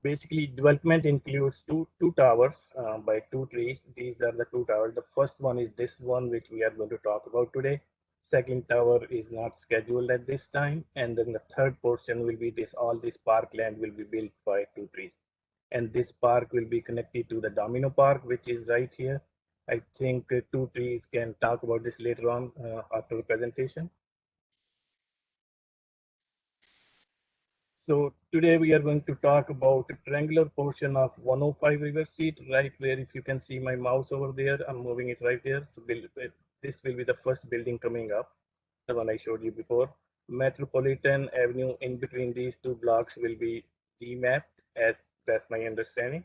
Basically, development includes two towers by Two Trees. These are the two towers. The first one is this one, which we are going to talk about today. Second tower is not scheduled at this time. And then the third portion will be this, all this parkland will be built by Two Trees. And this park will be connected to the Domino Park, which is right here. I think Two Trees can talk about this later on after the presentation. So today we are going to talk about a triangular portion of 105 River Street, right where, if you can see my mouse over there, I'm moving it right there. So this will be the first building coming up, the one I showed you before. Metropolitan Avenue in between these two blocks will be demapped, as that's my understanding.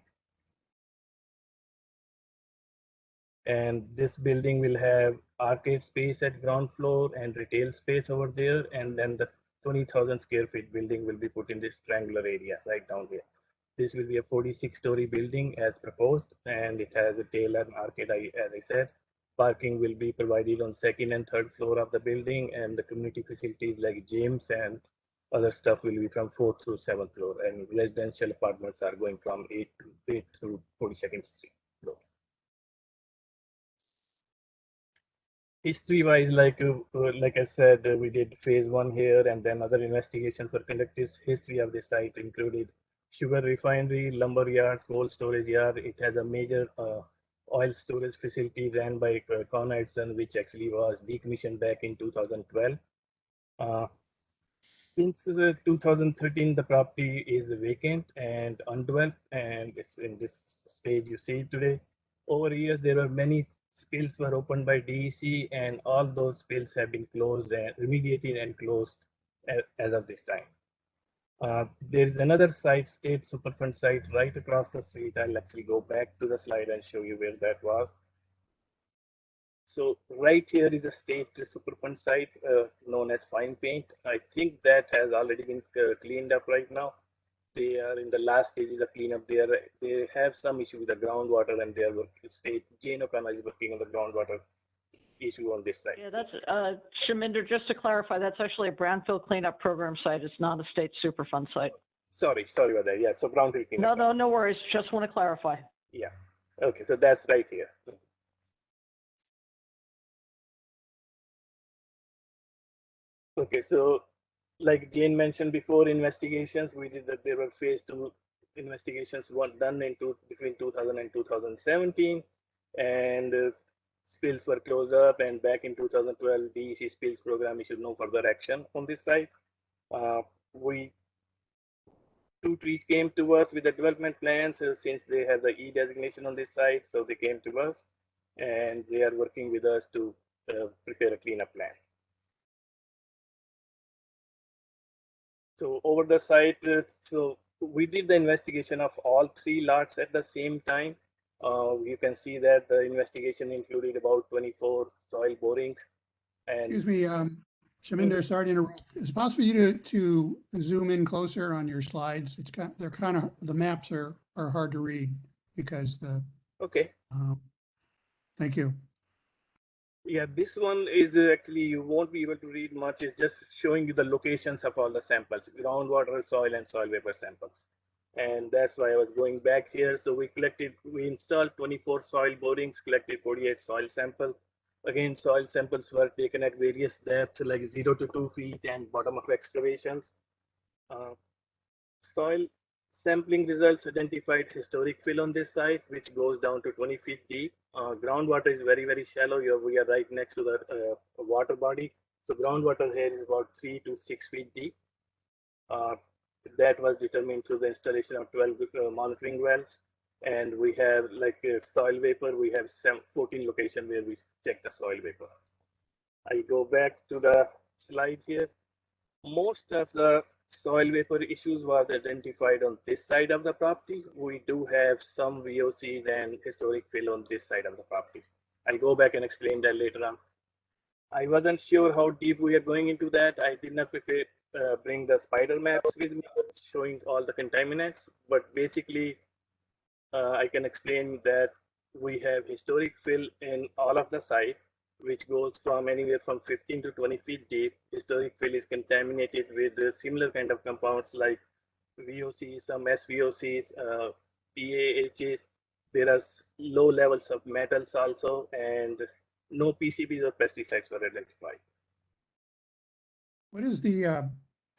And this building will have arcade space at ground floor and retail space over there. And then the 20,000 square feet building will be put in this triangular area right down here. This will be a 46-story building as proposed, and it has a tail and arcade, as I said. Parking will be provided on 2nd and 3rd floor of the building, and the community facilities like gyms and other stuff will be from 4th through 7th floor, and residential apartments are going from 8th through 42nd Street floor. History-wise, like I said, we did phase one here, and then other investigations were conducted. History of the site included sugar refinery, lumber yards, cold storage yard. It has a major oil storage facility ran by Con Edison, which actually was decommissioned back in 2012. Since 2013, the property is vacant and undeveloped, and it's in this stage you see today. Over years, there were many spills were opened by DEC, and all those spills have been closed and remediated and closed as of this time. There is another site, state Superfund site, right across the street. I'll actually go back to the slide and show you where that was. So right here is a state Superfund site known as Fine Paint. I think that has already been cleaned up right now. They are in the last stages of cleanup. They have some issue with the groundwater, and they are state Jane O'Connell is working on the groundwater issue on this site. Yeah, that's Shaminder, just to clarify, that's actually a Brownfield cleanup program site. It's not a state Superfund site. Sorry about that. Yeah, so Brownfield cleanup. No worries. Just want to clarify. Yeah. Okay, so that's right here. Okay, so like Jane mentioned before, investigations, we did that there were phase 2 investigations done between 2000 and 2017, and spills were closed up, and back in 2012, DEC spills program issued no further action on this site. Two trees came to us with the development plans since they have the E designation on this site, so they came to us, and they are working with us to prepare a cleanup plan. So over the site, so we did the investigation of all 3 lots at the same time. You can see that the investigation included about 24 soil borings. And Excuse me, Shaminder, sorry to interrupt. Is it possible for you to zoom in closer on your slides? They're kind of, the maps are hard to read because okay. Thank you. Yeah, this one is actually, you won't be able to read much. It's just showing you the locations of all the samples, groundwater, soil, and soil vapor samples. And that's why I was going back here. So we installed 24 soil borings, collected 48 soil samples. Again, soil samples were taken at various depths, like 0 to 2 feet and bottom of excavations. Soil sampling results identified historic fill on this site, which goes down to 20 feet deep. Groundwater is very, very shallow. We are right next to the water body. So groundwater here is about 3 to 6 feet deep. That was determined through the installation of 12 monitoring wells. And we have soil vapor, we have 14 locations where we check the soil vapor. I go back to the slide here. Most of the soil vapor issues was identified on this side of the property. We do have some VOCs and historic fill on this side of the property. I'll go back and explain that later on. I wasn't sure how deep we are going into that. I did not bring the spider maps with me showing all the contaminants, but basically I can explain that we have historic fill in all of the site, which goes from anywhere from 15 to 20 feet deep. Historic fill is contaminated with similar kind of compounds like VOCs, some SVOCs, PAHs. There are low levels of metals also, and no PCBs or pesticides were identified. What is the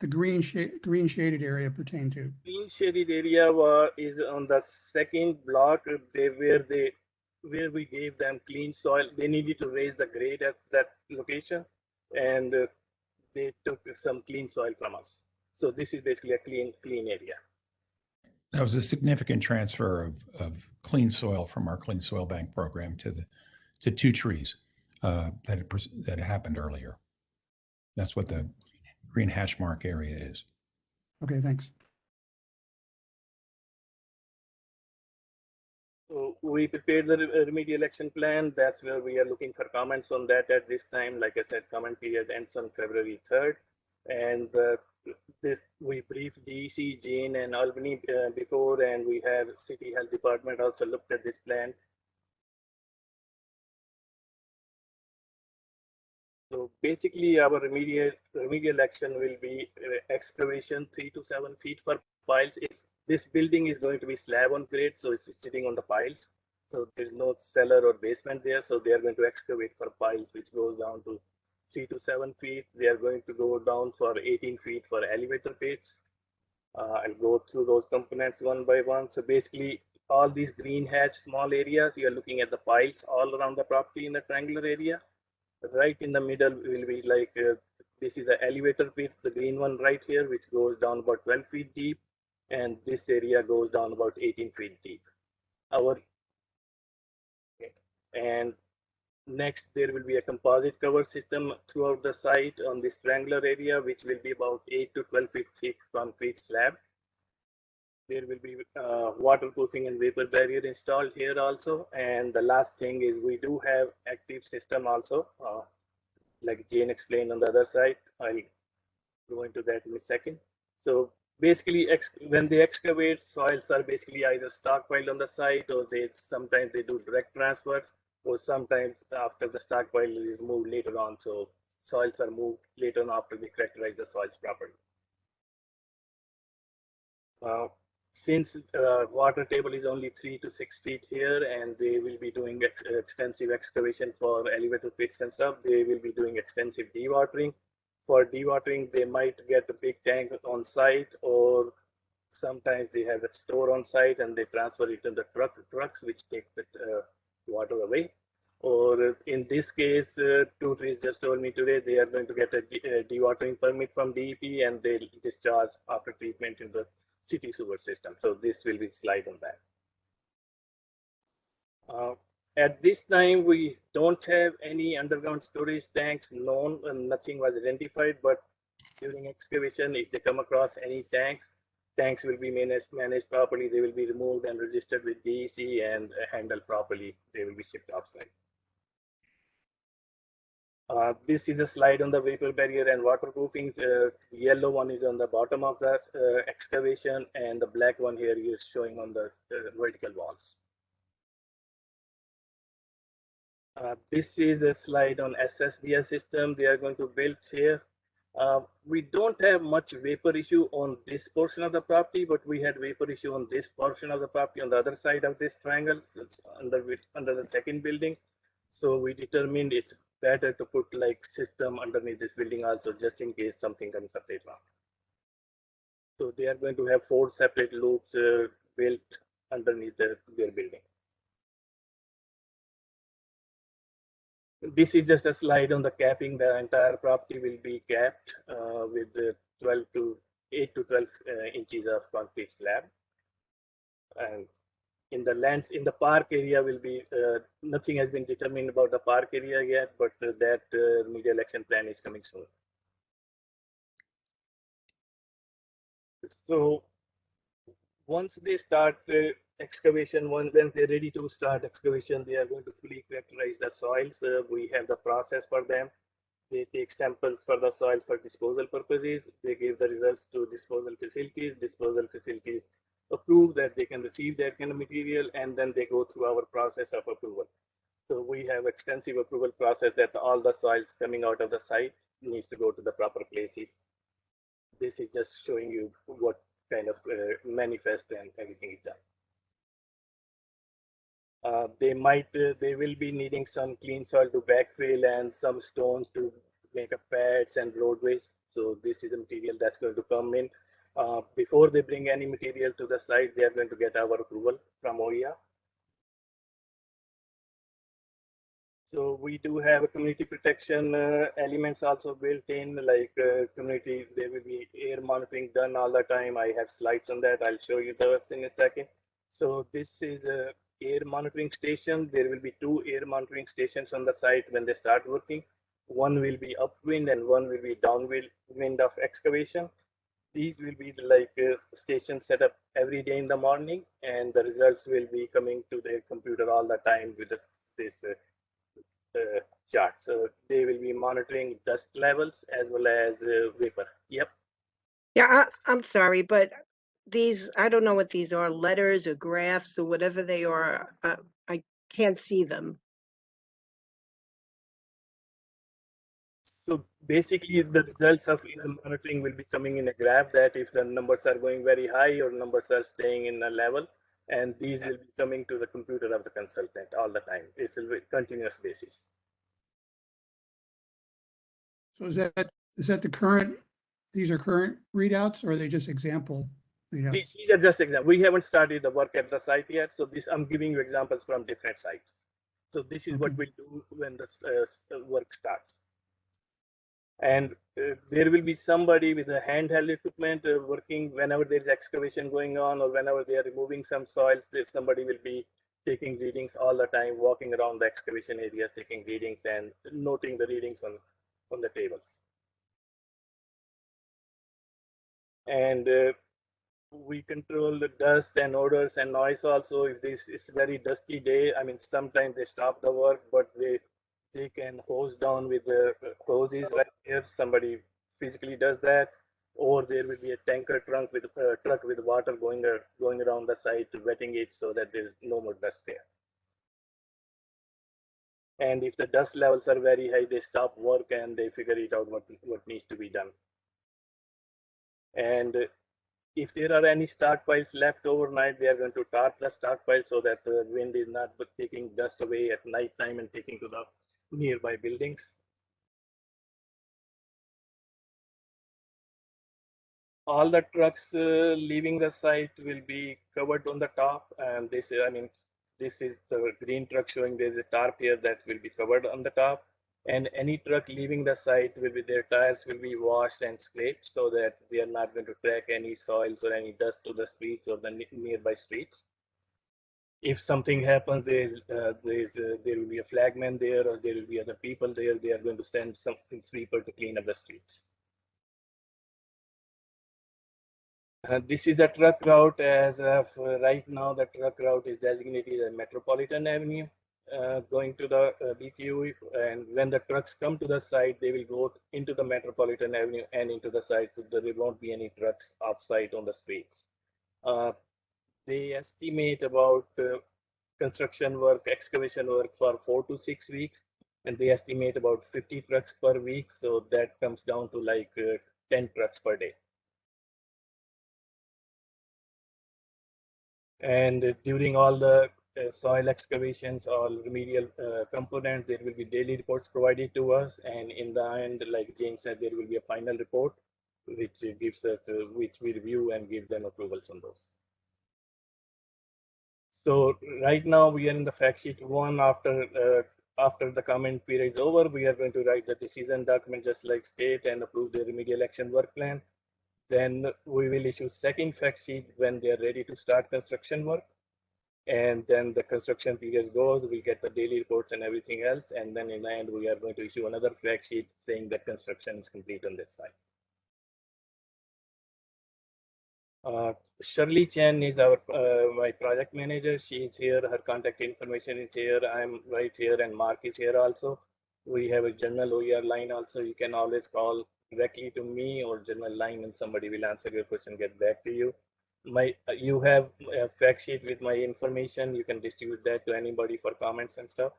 green shaded area pertain to? Green shaded area is on the second block where we gave them clean soil. They needed to raise the grade at that location, and they took some clean soil from us. So this is basically a clean area. That was a significant transfer of clean soil from our Clean Soil Bank program to 2 trees that happened earlier. That's what the green hash mark area is. Okay, thanks. So we prepared the remedial action plan. That's where we are looking for comments on that at this time. Like I said, comment period ends on February 3rd. And we briefed DEC, Jane, and Albany before, and we have City Health Department also looked at this plan. So basically, our remedial action will be excavation 3 to 7 feet for piles. This building is going to be slab on grade, so it's sitting on the piles. So there's no cellar or basement there. So they are going to excavate for piles, which goes down to 3 to 7 feet. They are going to go down for 18 feet for elevator pits. I'll go through those components one by one. So basically, all these green hatch small areas, you're looking at the piles all around the property in the triangular area. Right in the middle will be like, this is the elevator pit, the green one right here, which goes down about 12 feet deep. And this area goes down about 18 feet deep. And next, there will be a composite cover system throughout the site on this triangular area, which will be about 8 to 12 feet thick concrete slab. There will be waterproofing and vapor barrier installed here also. And the last thing is we do have active system also, like Jane explained on the other side. I'll go into that in a second. So basically, when they excavate, soils are basically either stockpiled on the site, or sometimes they do direct transfers, or sometimes after the stockpile is moved later on. So soils are moved later on after they characterize the soils properly. Since water table is only 3 to 6 feet here, and they will be doing extensive excavation for elevator pits and stuff, they will be doing extensive dewatering. For dewatering, they might get a big tank on site, or sometimes they have a store on site and they transfer it to the trucks, which take the water away. Or in this case, Two Trees just told me today they are going to get a dewatering permit from DEP, and they'll discharge after treatment in the city sewer system. So this will be slide on that. At this time, we don't have any underground storage tanks known, and nothing was identified, but during excavation, if they come across any tanks will be managed properly. They will be removed and registered with DEC and handled properly. They will be shipped offsite. This is a slide on the vapor barrier and waterproofing. The yellow one is on the bottom of the excavation, and the black one here is showing on the vertical walls. This is a slide on SSDS system they are going to build here. We don't have much vapor issue on this portion of the property, but we had vapor issue on this portion of the property on the other side of this triangle, under the second building. So we determined it's better to put like system underneath this building also, just in case something comes up later on. So they are going to have 4 separate loops built underneath their building. This is just a slide on the capping. The entire property will be capped with 8 to 12 inches of concrete slab. And in the park area will be, nothing has been determined about the park area yet, but that remedial action plan is coming soon. So once they start excavation, when they're ready to start excavation, they are going to fully characterize the soils. We have the process for them. They take samples for the soil for disposal purposes. They give the results to disposal facilities. Disposal facilities approve that they can receive that kind of material, and then they go through our process of approval. So we have extensive approval process that all the soils coming out of the site needs to go to the proper places. This is just showing you what kind of manifest and everything is done. They will be needing some clean soil to backfill and some stones to make up pads and roadways. So this is the material that's going to come in. Before they bring any material to the site, they are going to get our approval from OEA. So we do have a community protection elements also built in, like community, there will be air monitoring done all the time. I have slides on that. I'll show you those in a second. So this is a air monitoring station. There will be 2 air monitoring stations on the site when they start working. One will be upwind and one will be downwind of excavation. These will be like stations set up every day in the morning, and the results will be coming to their computer all the time with this chart. So they will be monitoring dust levels as well as vapor. Yep. Yeah, I'm sorry, but these, I don't know what these are, letters or graphs or whatever they are. I can't see them. So basically, the results of air monitoring will be coming in a graph, that if the numbers are going very high or numbers are staying in a level, and these will be coming to the computer of the consultant all the time. It's a continuous basis. So is that the current, these are current readouts, or are they just example you know, These are just examples. We haven't started the work at the site yet, so this I'm giving you examples from different sites. So this is what Okay. we'll do when the work starts. And there will be somebody with a handheld equipment working whenever there's excavation going on or whenever they are removing some soils. There somebody will be taking readings all the time, walking around the excavation areas, taking readings and noting the readings on the tables. And we control the dust and odors and noise also. If this is very dusty day, I mean, sometimes they stop the work, but they can hose down with the hoses right here. Somebody physically does that, or there will be a tanker truck with water going around the site, wetting it so that there's no more dust there. And if the dust levels are very high, they stop work and they figure it out what needs to be done. And if there are any stockpiles left overnight, they are going to tarp the stockpile so that the wind is not taking dust away at night time and taking to the nearby buildings. All the trucks leaving the site will be covered on the top, and this is the green truck showing there's a tarp here that will be covered on the top. And any truck leaving the site their tires will be washed and scraped so that they are not going to track any soils or any dust to the streets or the nearby streets. If something happens, there will be a flagman there, or there will be other people there. They are going to send some sweeper to clean up the streets. This is the truck route. As of right now, the truck route is designated as Metropolitan Avenue going to the BQE. And when the trucks come to the site, they will go into the Metropolitan Avenue and into the site. So there won't be any trucks off-site on the streets. They estimate about construction work, excavation work for 4 to 6 weeks. And they estimate about 50 trucks per week. So that comes down to like 10 trucks per day. And during all the soil excavations, all remedial components, there will be daily reports provided to us. And in the end, like Jane said, there will be a final report, which gives us, which we review and give them approvals on those. So right now we are in the fact sheet 1. After the comment period is over, we are going to write the decision document just like state and approve the remedial action work plan. Then we will issue second fact sheet when they are ready to start construction work. And then the construction period goes, we get the daily reports and everything else. And then in the end, we are going to issue another fact sheet saying that construction is complete on that site. Shirley Chen is our my project manager. She is here. Her contact information is here. I'm right here, and Mark is here also. We have a general OER line also. You can always call directly to me or general line, and somebody will answer your question, get back to you. You have a fact sheet with my information. You can distribute that to anybody for comments and stuff.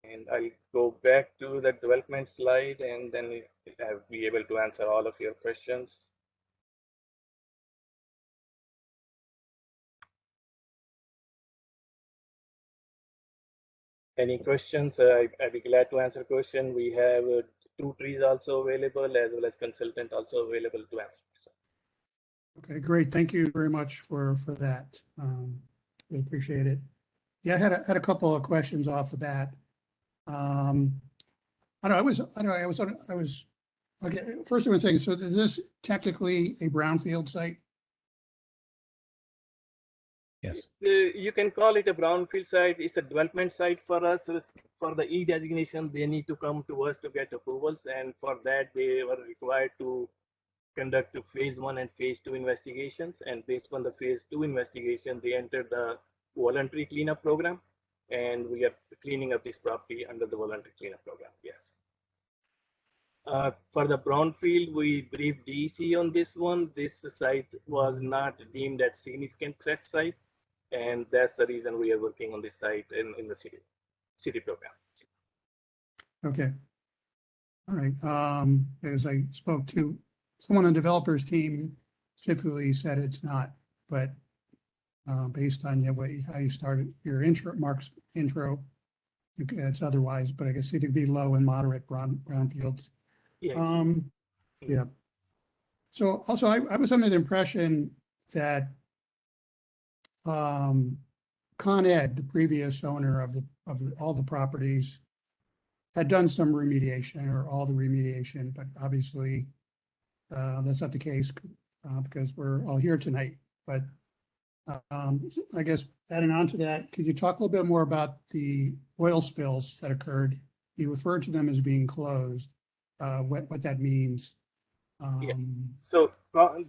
And I'll go back to the development slide, and then I'll be able to answer all of your questions. Any questions? I'd be glad to answer question. We have 2 trees also available, as well as consultant also available to answer. Okay, great. Thank you very much for that. We appreciate it. Yeah, I had a couple of questions off the bat. I was okay. First, I was saying, so is this technically a brownfield site? Yes. You can call it a brownfield site. It's a development site for us. For the E designation, they need to come to us to get approvals, and for that, they were required to conduct phase 1 and phase 2 investigations. And based on the phase 2 investigation, they entered the voluntary cleanup program, and we are cleaning up this property under the voluntary cleanup program. Yes. For the brownfield, we briefed DEC on this one. This site was not deemed as significant threat site, and that's the reason we are working on this site in the city program. Okay. All right. As I spoke to someone on the developers team, specifically said it's not, but based on how you started your intro, Mark's intro, it's otherwise. But I guess it could be low and moderate brownfields. Yes. Yeah. So also, I was under the impression that Con Ed, the previous owner of all the properties, had done some remediation or all the remediation, but obviously that's not the case because we're all here tonight. But I guess adding on to that, could you talk a little bit more about the oil spills that occurred? You referred to them as being closed, what that means. Yeah. So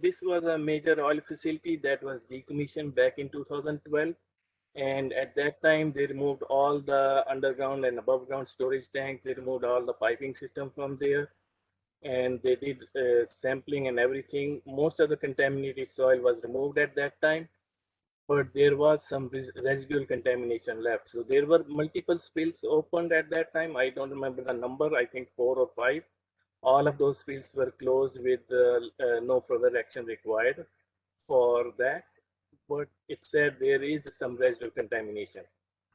this was a major oil facility that was decommissioned back in 2012. And at that time, they removed all the underground and above ground storage tanks. They removed all the piping system from there. And they did sampling and everything. Most of the contaminated soil was removed at that time, but there was some residual contamination left. So there were multiple spills opened at that time. I don't remember the number, I think 4 or 5. All of those spills were closed with no further action required for that. But it said there is some residual contamination.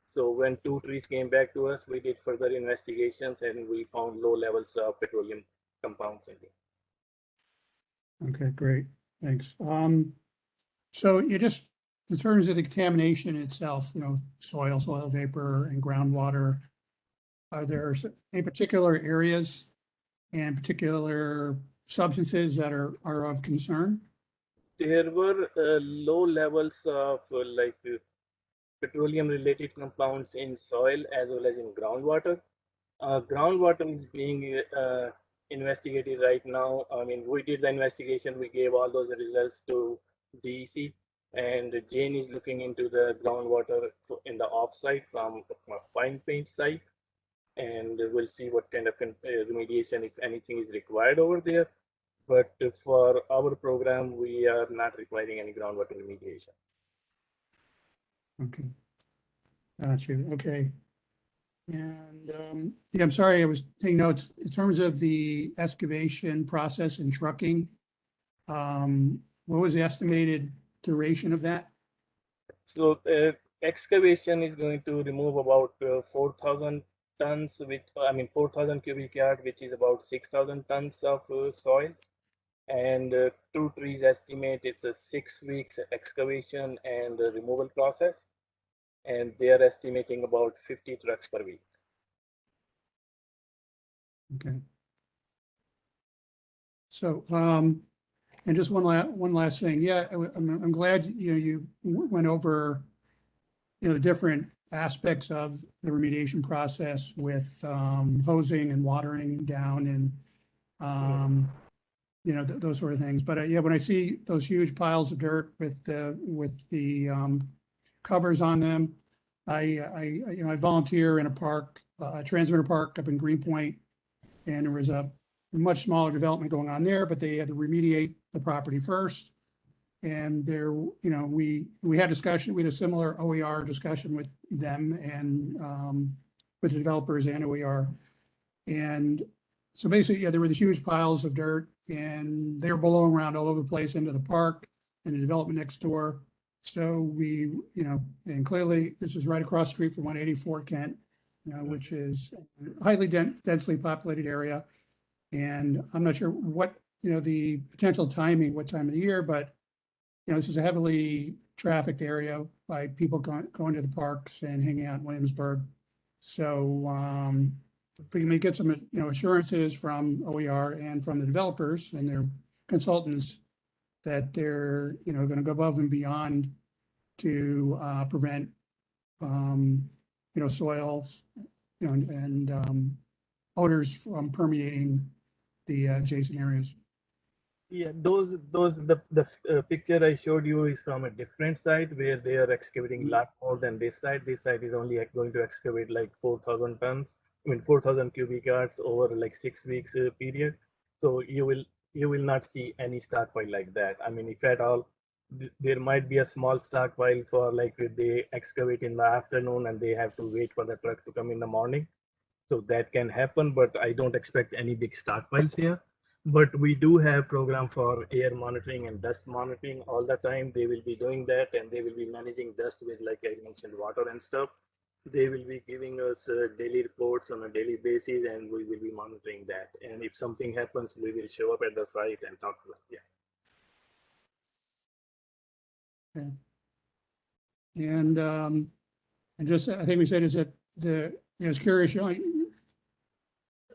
So when 2 trees came back to us, we did further investigations and we found low levels of petroleum compounds in there. Okay, great, thanks. So you just, in terms of the contamination itself, soil vapor, and groundwater, are there any particular areas and particular substances that are of concern? There were low levels of petroleum related compounds in soil as well as in groundwater. Groundwater is being investigated right now. I mean, we did the investigation, we gave all those results to DEC, and Jane is looking into the groundwater in the offsite from fine paint site, and we'll see what kind of remediation, if anything, is required over there. But for our program, we are not requiring any groundwater remediation. Okay. Got you. Okay. And yeah, I'm sorry, I was taking notes. In terms of the excavation process and trucking, what was the estimated duration of that? So excavation is going to remove about 4,000 tons, 4,000 cubic yard, which is about 6,000 tons of soil. And 2 trees estimate it's a 6 weeks excavation and removal process. And they are estimating about 50 trucks per week. Okay. So, and just one last thing. Yeah, I'm glad you went over the different aspects of the remediation process with hosing and watering down and those sort of things. But yeah, when I see those huge piles of dirt with the covers on them, I volunteer in a park, a transmitter park up in Greenpoint, and there was a much smaller development going on there, but they had to remediate the property first. And there, we had discussion, we had a similar OER discussion with them and with the developers and OER. And so basically, yeah, there were these huge piles of dirt and they were blowing around all over the place into the park and the development next door. So we, and clearly this is right across the street from 184 Kent, which is a highly densely populated area. And I'm not sure what, the potential timing, what time of the year, but, this is a heavily trafficked area by people going to the parks and hanging out in Williamsburg. So we may get some, assurances from OER and from the developers and their consultants that they're, going to go above and beyond to prevent, soils, and odors from permeating the adjacent areas. Yeah, the picture I showed you is from a different site where they are excavating a lot more than this site. This site is only going to excavate like 4,000 tons, 4,000 cubic yards over like 6 weeks period. So you will not see any stockpile like that. I mean, if at all, there might be a small stockpile for like if they excavate in the afternoon and they have to wait for the truck to come in the morning. So that can happen, but I don't expect any big stockpiles here. But we do have program for air monitoring and dust monitoring all the time. They will be doing that and they will be managing dust with, like I mentioned, water and stuff. They will be giving us daily reports on a daily basis and we will be monitoring that. And if something happens, we will show up at the site and talk to them. Yeah. Okay. And just, I think we said is that I was curious,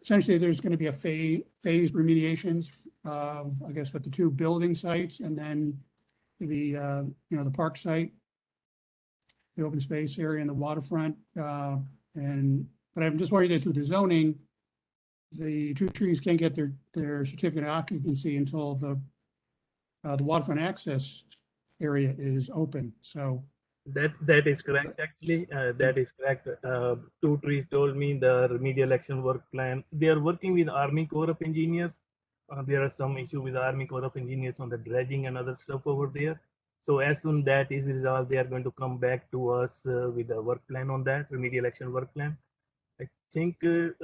essentially there's going to be a phased remediations of, I guess, what the two building sites and then the, the park site, the open space area and the waterfront. But I'm just worried that through the zoning, the two trees can't get their certificate of occupancy until the waterfront access area is open. So that is correct. Actually, that is correct. Two trees told me the remedial action work plan. They are working with Army Corps of Engineers. There are some issue with Army Corps of Engineers on the dredging and other stuff over there. So as soon that is resolved, they are going to come back to us with a work plan on that remedial action work plan. I think two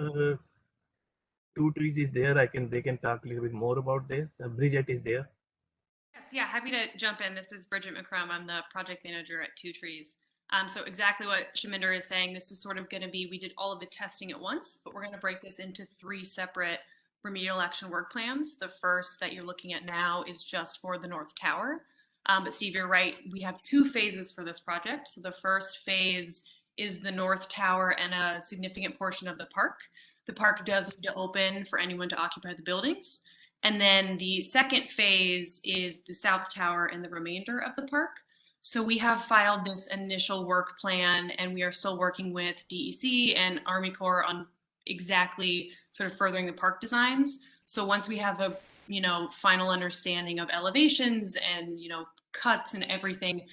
trees is there. They can talk a little bit more about this. Bridget is there. Yes, yeah, happy to jump in. This is Bridget McCrum. I'm the project manager at Two Trees. So exactly what Shaminder is saying, this is sort of going to be, we did all of the testing at once, but we're going to break this into 3 separate remedial action work plans. The first that you're looking at now is just for the North Tower. But Steve, you're right. We have 2 phases for this project. So the first phase is the North Tower and a significant portion of the park. The park does need to open for anyone to occupy the buildings. And then the second phase is the South Tower and the remainder of the park. So we have filed this initial work plan and we are still working with DEC and Army Corps on exactly sort of furthering the park designs. So once we have a, final understanding of elevations and, cuts and everything,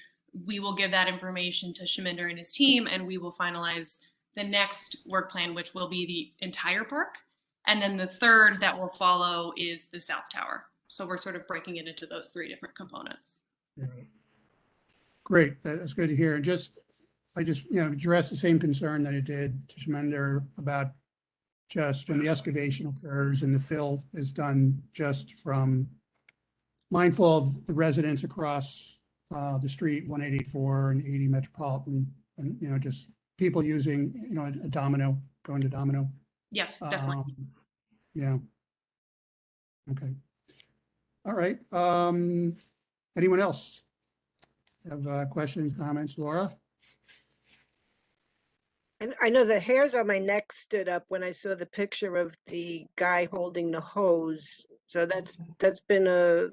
we will give that information to Shaminder and his team and we will finalize the next work plan, which will be the entire park. And then the third that will follow is the South Tower. So we're sort of breaking it into those 3 different components. Yeah. Great, that's good to hear. And I just addressed the same concern that I did to Shaminder about just when the excavation occurs and the fill is done just from mindful of the residents across the street, 184 and 80 Metropolitan, and just people using, a domino, going to domino. Yes, definitely. Yeah. Okay. All right. Anyone else have questions, comments? Laura? And I know the hairs on my neck stood up when I saw the picture of the guy holding the hose. So that's been a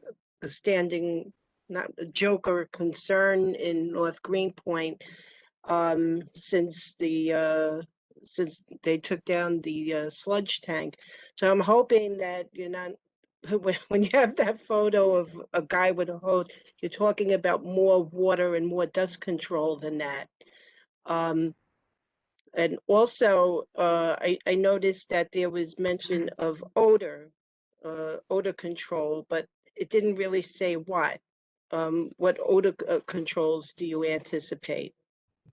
standing, not a joke or a concern in North Greenpoint since they took down the sludge tank. So I'm hoping that you're not, when you have that photo of a guy with a hose, you're talking about more water and more dust control than that. And also, I noticed that there was mention of odor control, but it didn't really say what. What odor controls do you anticipate?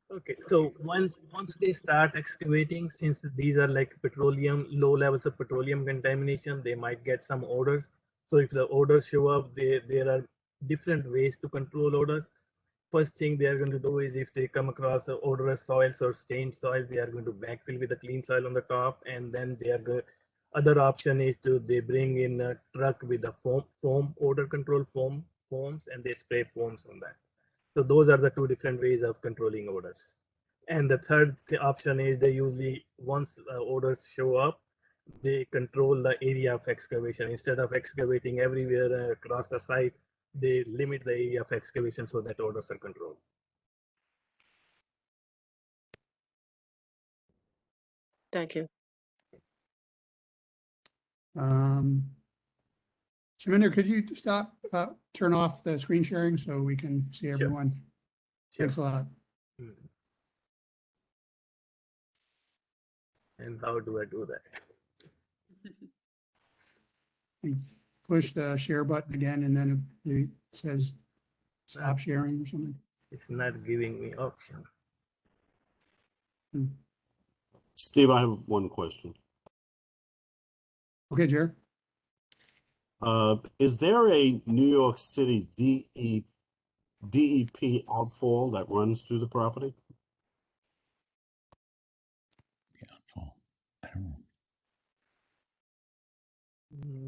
Okay, so once they start excavating, since these are like low levels of petroleum contamination, they might get some odors. So if the odors show up, there are different ways to control odors. First thing they are going to do is if they come across odorous soils or stained soils, they are going to backfill with a clean soil on the top, and then they are good. Other option is they bring in a truck with a foam odor control foams, and they spray foams on that. So those are the 2 different ways of controlling odors. And the third option is they usually, once odors show up, they control the area of excavation. Instead of excavating everywhere across the site, they limit the area of excavation so that odors are controlled. Thank you. Shaminder, could you turn off the screen sharing so we can see everyone? Sure. Thanks a lot. And how do I do that? Push the share button again, and then it says stop sharing or something. It's not giving me option. Steve, I have one question. Okay, Jared. Is there a New York City DEP outfall that runs through the property? I don't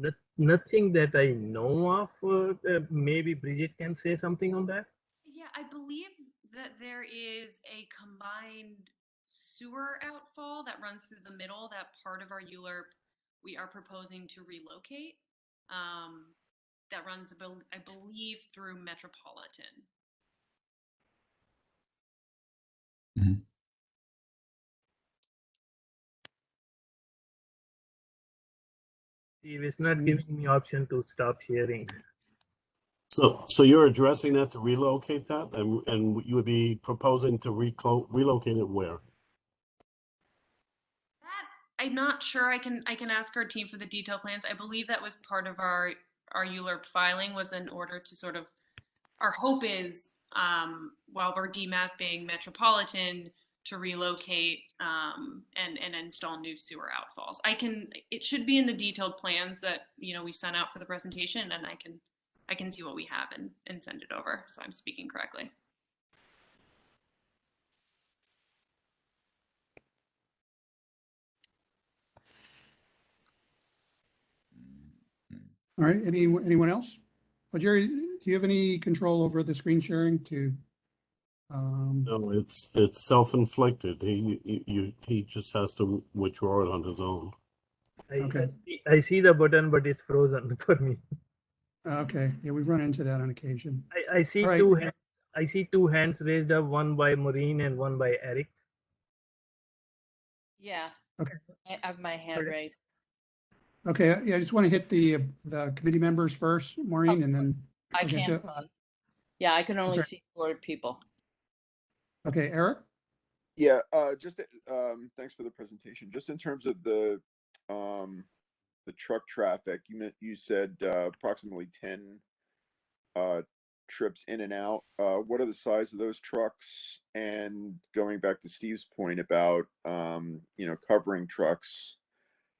know. Nothing that I know of. Maybe Bridget can say something on that. Yeah, I believe that there is a combined sewer outfall that runs through the middle. That part of our ULURP we are proposing to relocate. That runs, I believe, through Metropolitan. Mhm. Steve, it's not giving me option to stop sharing. So you're addressing that to relocate that, and you would be proposing to relocate it where? That I'm not sure. I can ask our team for the detailed plans. I believe that was part of our ULURP filing, was in order to sort of, our hope is while we're demapping Metropolitan, to relocate and install new sewer outfalls. It should be in the detailed plans that we sent out for the presentation, and I can see what we have and send it over. So I'm speaking correctly. All right, anyone else? Well, Jerry, do you have any control over the screen sharing to? No, it's self-inflicted. He just has to withdraw it on his own. Okay. I see the button, but it's frozen for me. Okay, yeah, we've run into that on occasion. I see All right. two hands. I see two hands raised up, one by Maureen and one by Eric. Yeah. Okay. I have my hand raised. Okay, yeah, I just want to hit the committee members first, Maureen, and then I we'll get can't. to, Yeah, I can only right. see 4 people. Okay, Eric? Yeah, just thanks for the presentation. Just in terms of the truck traffic, you said approximately 10 trips in and out. What are the size of those trucks? And going back to Steve's point about covering trucks,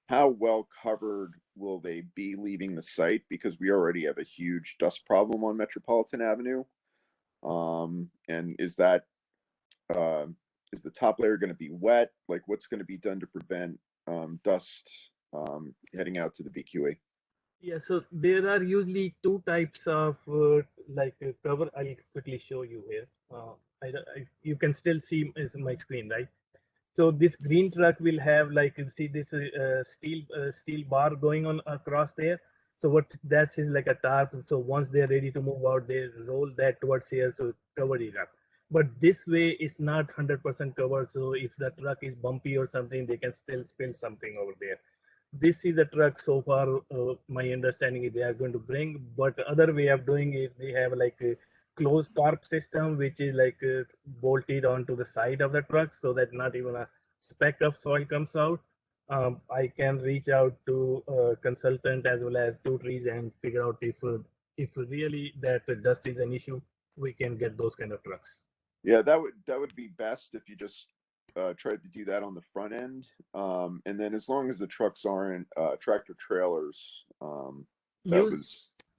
how well covered will they be leaving the site? Because we already have a huge dust problem on Metropolitan Avenue. And is the top layer going to be wet? Like, what's going to be done to prevent dust heading out to the BQE? Yeah, so there are usually two types of cover. I'll quickly show you here. You can still see my screen, right? So this green truck will have, like, you see this steel bar going on across there. So what that is like a tarp. So once they're ready to move out, they roll that towards here, so cover it up. But this way is not 100% covered. So if the truck is bumpy or something, they can still spill something over there. This is the truck so far. My understanding is they are going to bring, but other way of doing it, they have like a closed tarp system, which is like bolted onto the side of the truck so that not even a speck of soil comes out. I can reach out to a consultant as well as two trees and figure out if really that dust is an issue, we can get those kind of trucks. Yeah, that would be best if you just tried to do that on the front end, and then as long as the trucks aren't tractor trailers,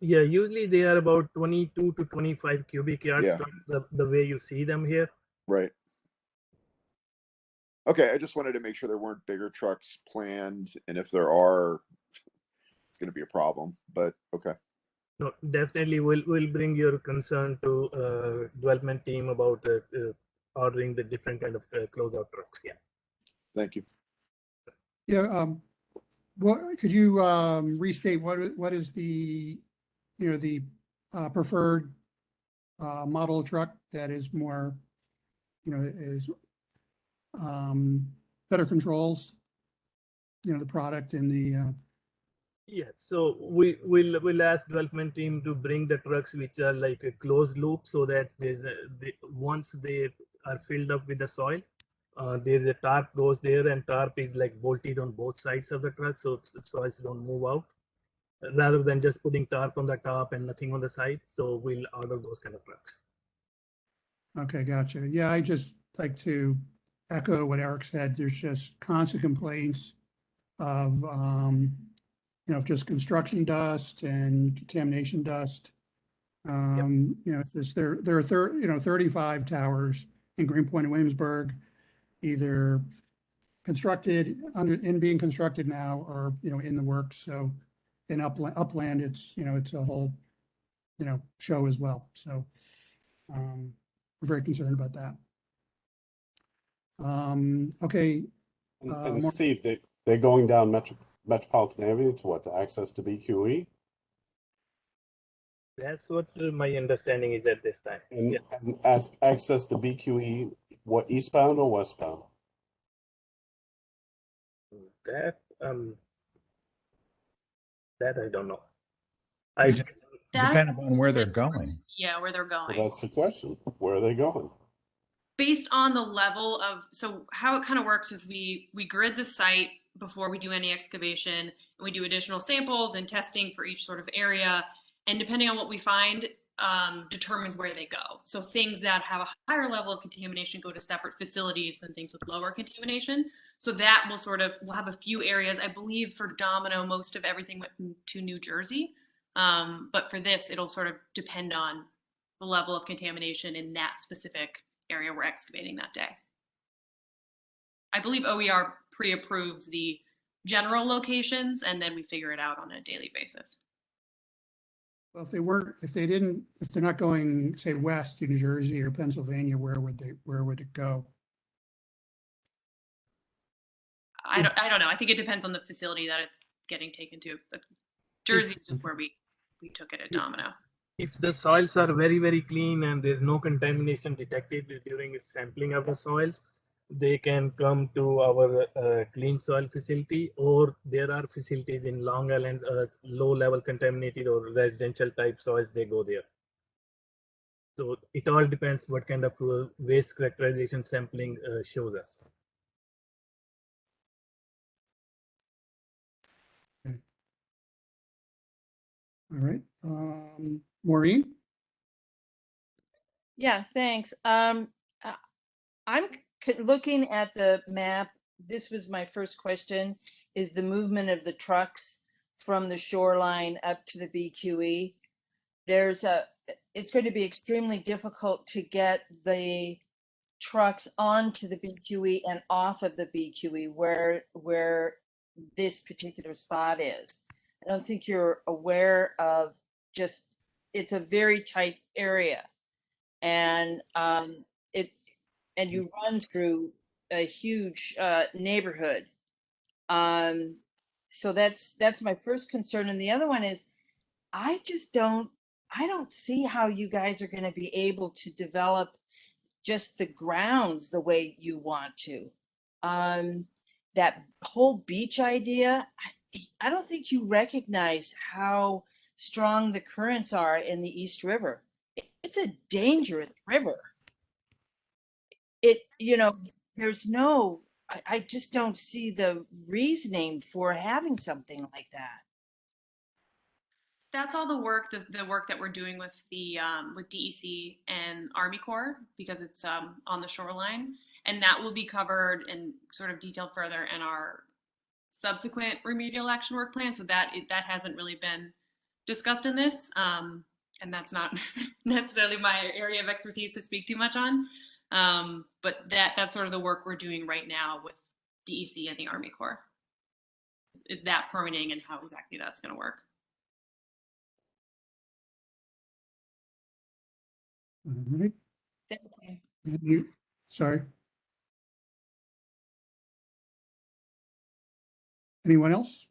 yeah, usually they are about 22 to 25 cubic yards, Yeah. the way you see them here. Right. Okay, I just wanted to make sure there weren't bigger trucks planned, and if there are, it's going to be a problem. But okay. No, definitely we'll bring your concern to development team about ordering the different kind of closeout trucks. Yeah. Thank you. Yeah, what could you restate what is the preferred model truck that is more is better controls the product and the Yeah, so we'll ask development team to bring the trucks which are like a closed loop, so that once they are filled up with the soil, there's a tarp goes there, and tarp is like bolted on both sides of the truck, so soils don't move out, rather than just putting tarp on the top and nothing on the side. So we'll order those kind of trucks. Okay, gotcha. Yeah, I just like to echo what Eric said. There's just constant complaints of just construction dust and contamination dust. It's this, there are 35 towers in Greenpoint and Williamsburg, either constructed being constructed now or in the works. So in upland it's it's a whole show as well. So We're very concerned about that. Okay. And More- Steve, they're going down Metropolitan Avenue to what, to access to BQE? That's what my understanding is at this time. And, Yeah. and as access to BQE, what, eastbound or westbound? That I don't know. It I depends on where they're going. Yeah, where they're going. Well, that's the question. Where are they going? Based on the level of, so how it kind of works is we grid the site before we do any excavation, and we do additional samples and testing for each sort of area, and depending on what we find, determines where they go. So things that have a higher level of contamination go to separate facilities than things with lower contamination. So that will we'll have a few areas. I believe for Domino, most of everything went to New Jersey, but for this, it'll sort of depend on the level of contamination in that specific area we're excavating that day. I believe OER pre-approves the general locations, and then we figure it out on a daily basis. Well, if they're not going, say, west to New Jersey or Pennsylvania, where would it go? I don't know. I think it depends on the facility that it's getting taken to. But Jersey is just where we took it at Domino. If the soils are very, very clean and there's no contamination detected during sampling of the soils, they can come to our clean soil facility, or there are facilities in Long Island, low level contaminated or residential type soils, they go there. So it all depends what kind of waste characterization sampling shows us. Okay. All right. Maureen? Yeah, thanks. I'm looking at the map. This was my first question, is the movement of the trucks from the shoreline up to the BQE. It's going to be extremely difficult to get the trucks onto the BQE and off of the BQE where this particular spot is. I don't think you're aware of it's a very tight area, and you run through a huge neighborhood. So that's my first concern. And the other one is, I don't see how you guys are going to be able to develop just the grounds the way you want to. That whole beach idea, I don't think you recognize how strong the currents are in the East River. It's a dangerous river. I just don't see the reasoning for having something like that. That's all the work that we're doing with the with DEC and Army Corps, because it's on the shoreline, and that will be covered and sort of detailed further in our subsequent remedial action work plan. So that hasn't really been discussed in this, and that's not necessarily my area of expertise to speak too much on. But that's sort of the work we're doing right now with DEC and the Army Corps, is that permitting and how exactly that's going to work. All right. Thank you. Sorry. Anyone else?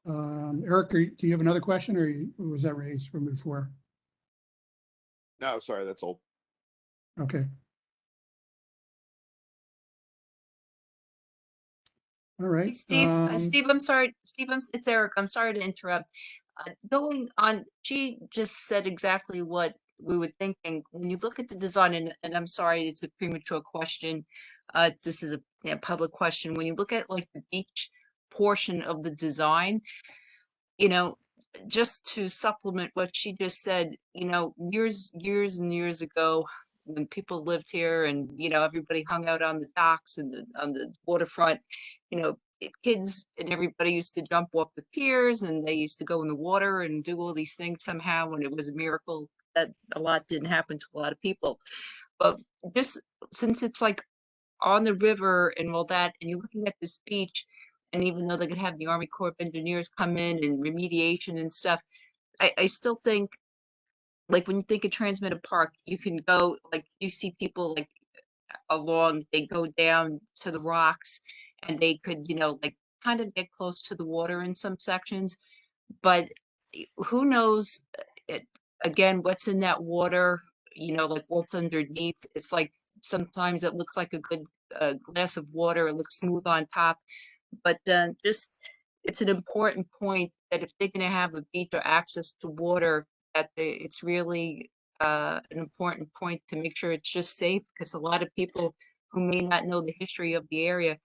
Eric, do you have another question, or was that raised from before? No, sorry, that's all. Okay. All right. Hey, Steve, I'm sorry. Steve, it's Eric. I'm sorry to interrupt. Going on, she just said exactly what we were thinking. When you look at the design, and I'm sorry, it's a premature question. This is a public question. When you look at like the beach portion of the design, just to supplement what she just said, years and years ago, when people lived here and, everybody hung out on the docks and on the waterfront, kids and everybody used to jump off the piers, and they used to go in the water and do all these things somehow. And it was a miracle that a lot didn't happen to a lot of people. But since it's like on the river and all that, and you're looking at this beach, and even though they're going to have the Army Corps of Engineers come in and remediation and stuff, I still think like when you think of Transmitter Park, you can go, like, you see people like along, they go down to the rocks and they could, like kind of get close to the water in some sections. But who knows, it, again, what's in that water, like what's underneath. It's like sometimes it looks like a good glass of water, it looks smooth on top. But just, it's an important point that if they're going to have a beach or access to water, that it's really an important point to make sure it's just safe, because a lot of people who may not know the history of the area,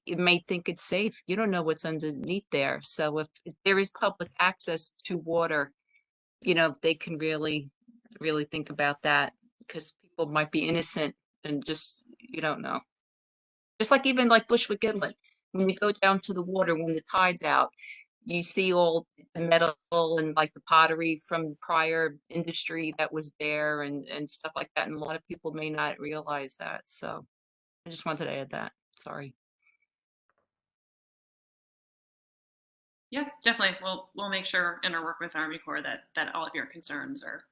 you may think it's safe. You don't know what's underneath there. So if there is public access to water, they can really, really think about that, because people might be innocent and just, you don't know. Just like even like Bushwick Inlet, when you go down to the water when the tide's out, you see all the metal and like the pottery from prior industry that was there and stuff like that. And a lot of people may not realize that. So I just wanted to add that. Sorry. Yeah, definitely. We'll make sure in our work with Army Corps that all of your concerns are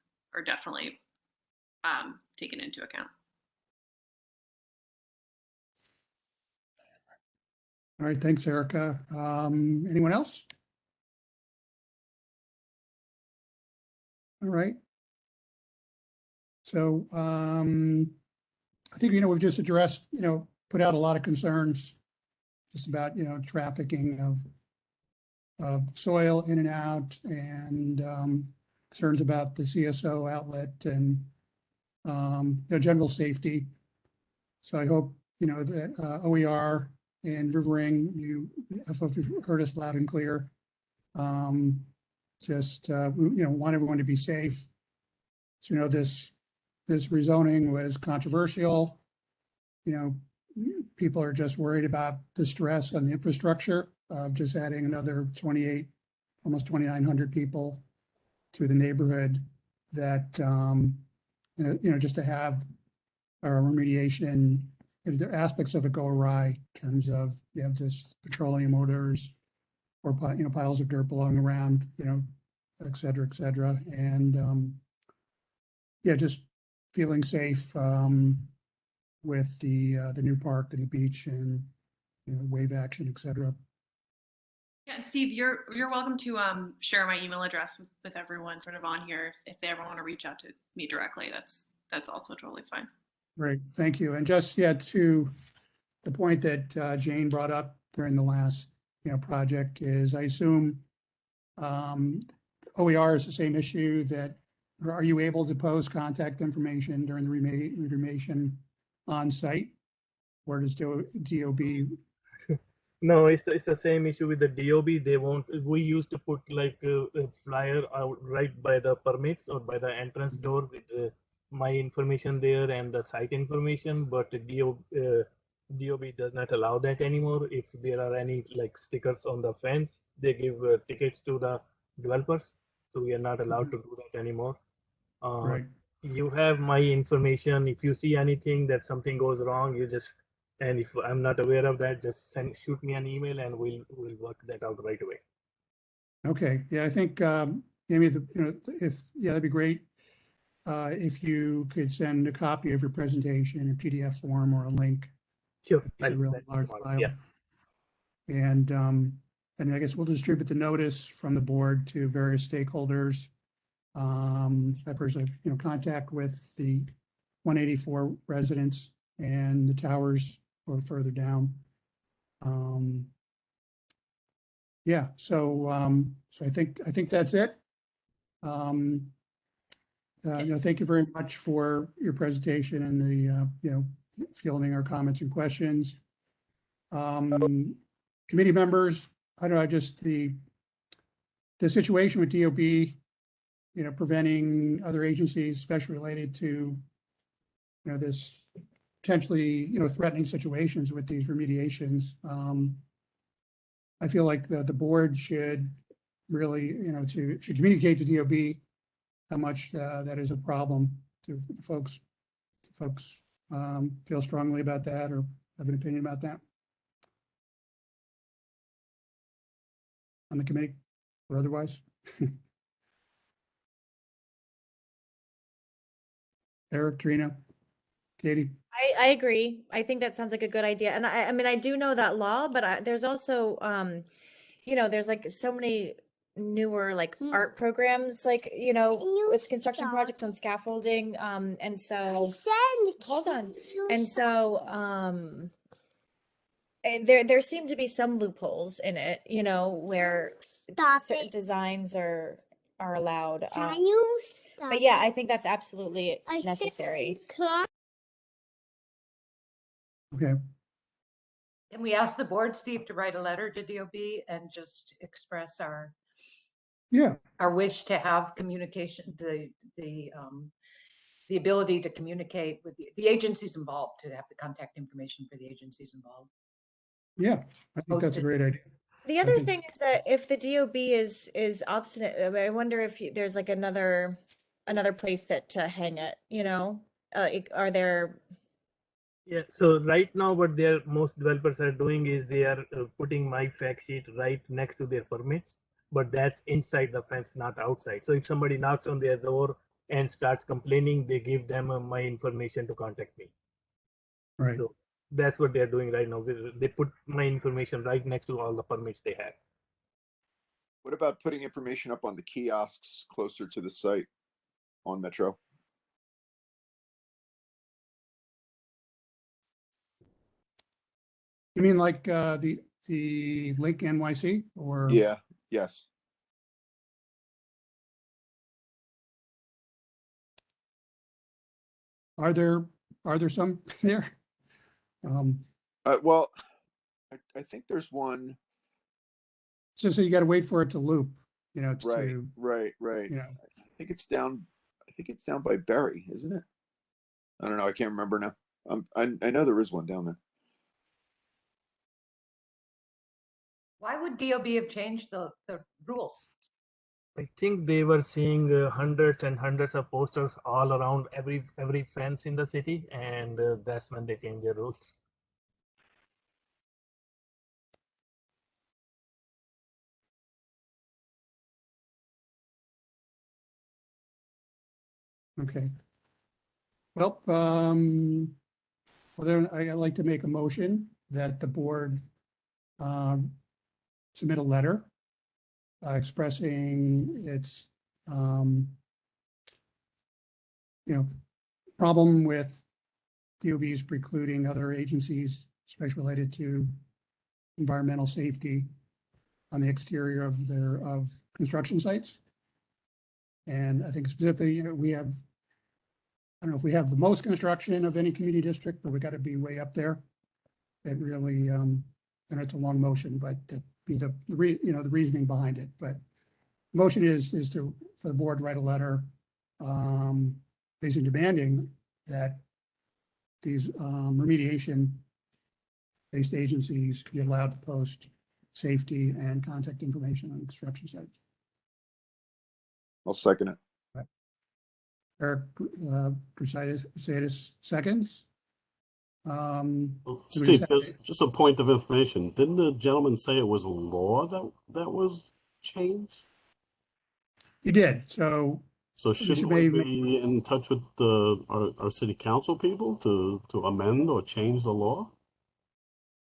definitely taken into account. All right, thanks, Erica. Anyone else? All right. So I think, we've just addressed, put out a lot of concerns just about, trafficking of soil in and out, and concerns about the CSO outlet and general safety. So I hope, that OER and Rivering, I hope you've heard us loud and clear. We, want everyone to be safe. So, this rezoning was controversial. People are just worried about the stress on the infrastructure of just adding another 28, almost 2,900 people to the neighborhood, that, just to have our remediation, there are aspects of it go awry in terms of, just petroleum odors or, piles of dirt blowing around, et cetera, et cetera. And just feeling safe with the new park and the beach and, wave action, et cetera. Yeah, and Steve, you're welcome to share my email address with everyone sort of on here if they ever want to reach out to me directly. That's also totally fine. Great, thank you. And just to the point that Jane brought up during the last project is, I assume OER is the same issue. That are you able to post contact information during the remediation on site, or does DOB? No, it's the same issue with the DOB. They won't. We used to put like a flyer out right by the permits or by the entrance door with my information there and the site information, but DOB does not allow that anymore. If there are any like stickers on the fence, they give tickets to the developers, so we are not allowed to do that anymore. Right. You have my information. If you see anything that something goes wrong, and if I'm not aware of that, just shoot me an email and we'll work that out right away. Okay. Yeah, I think Amy, that'd be great. If you could send a copy of your presentation in PDF form or a link. Sure. It's a real large file. Yeah. And I guess we'll distribute the notice from the board to various stakeholders. I personally have, contact with the 184 residents and the towers a little further down. Yeah, so I think that's it. Thank you very much for your presentation and the fielding our comments and questions. Committee members, I don't know, just the situation with DOB, preventing other agencies, especially related to, this potentially, threatening situations with these remediations. I feel like the board should really, should communicate to DOB how much that is a problem to folks. Feel strongly about that or have an opinion about that on the committee or otherwise. Eric, Trina, Katie? I agree. I think that sounds like a good idea. And I mean, I do know that law, but there's also, there's like so many newer like art programs, like, with construction projects on scaffolding. And so, hold on. And so, there seem to be some loopholes in it, where certain designs are allowed. But yeah, I think that's absolutely necessary. Okay, Can we ask the board, Steve, to write a letter to DOB and just express yeah, our wish to have communication, the ability to communicate with the agencies involved, to have the contact information for the agencies involved. yeah, I think that's a Posted. great idea. The I other think- thing is that if the DOB is obstinate, I wonder if there's like another place that to hang it, are there? Yeah, so right now what most developers are doing is they are putting my fact sheet right next to their permits, but that's inside the fence, not outside. So if somebody knocks on their door and starts complaining, they give them my information to contact me. Right. So that's what they're doing right now. They put my information right next to all the permits they have. What about putting information up on the kiosks closer to the site on Metro? You mean like the Link NYC or? Yeah, yes. Are there some there? Well, I think there's one. So you got to wait for it to loop, Right, to, right. I think it's down by Berry, isn't it? I don't know. I can't remember now. I know there is one down there. Why would DOB have changed the rules? I think they were seeing hundreds and hundreds of posters all around every fence in the city, and that's when they changed their rules. okay. Well, then I'd like to make a motion that the board submit a letter expressing its, problem with DOB's precluding other agencies, especially related to environmental safety on the exterior of construction sites. And I think specifically, we have, I don't know if we have the most construction of any community district, but we got to be way up there. It really, and it's a long motion, but that be the reasoning behind it. But motion is for the board to write a letter, basically demanding that these remediation-based agencies be allowed to post safety and contact information on construction sites. I'll second it. Eric Brusaidis seconds. Steve, just a point of information. Didn't the gentleman say it was a law that was changed? He did. So Shouldn't we be in touch with our city council people to amend or change the law?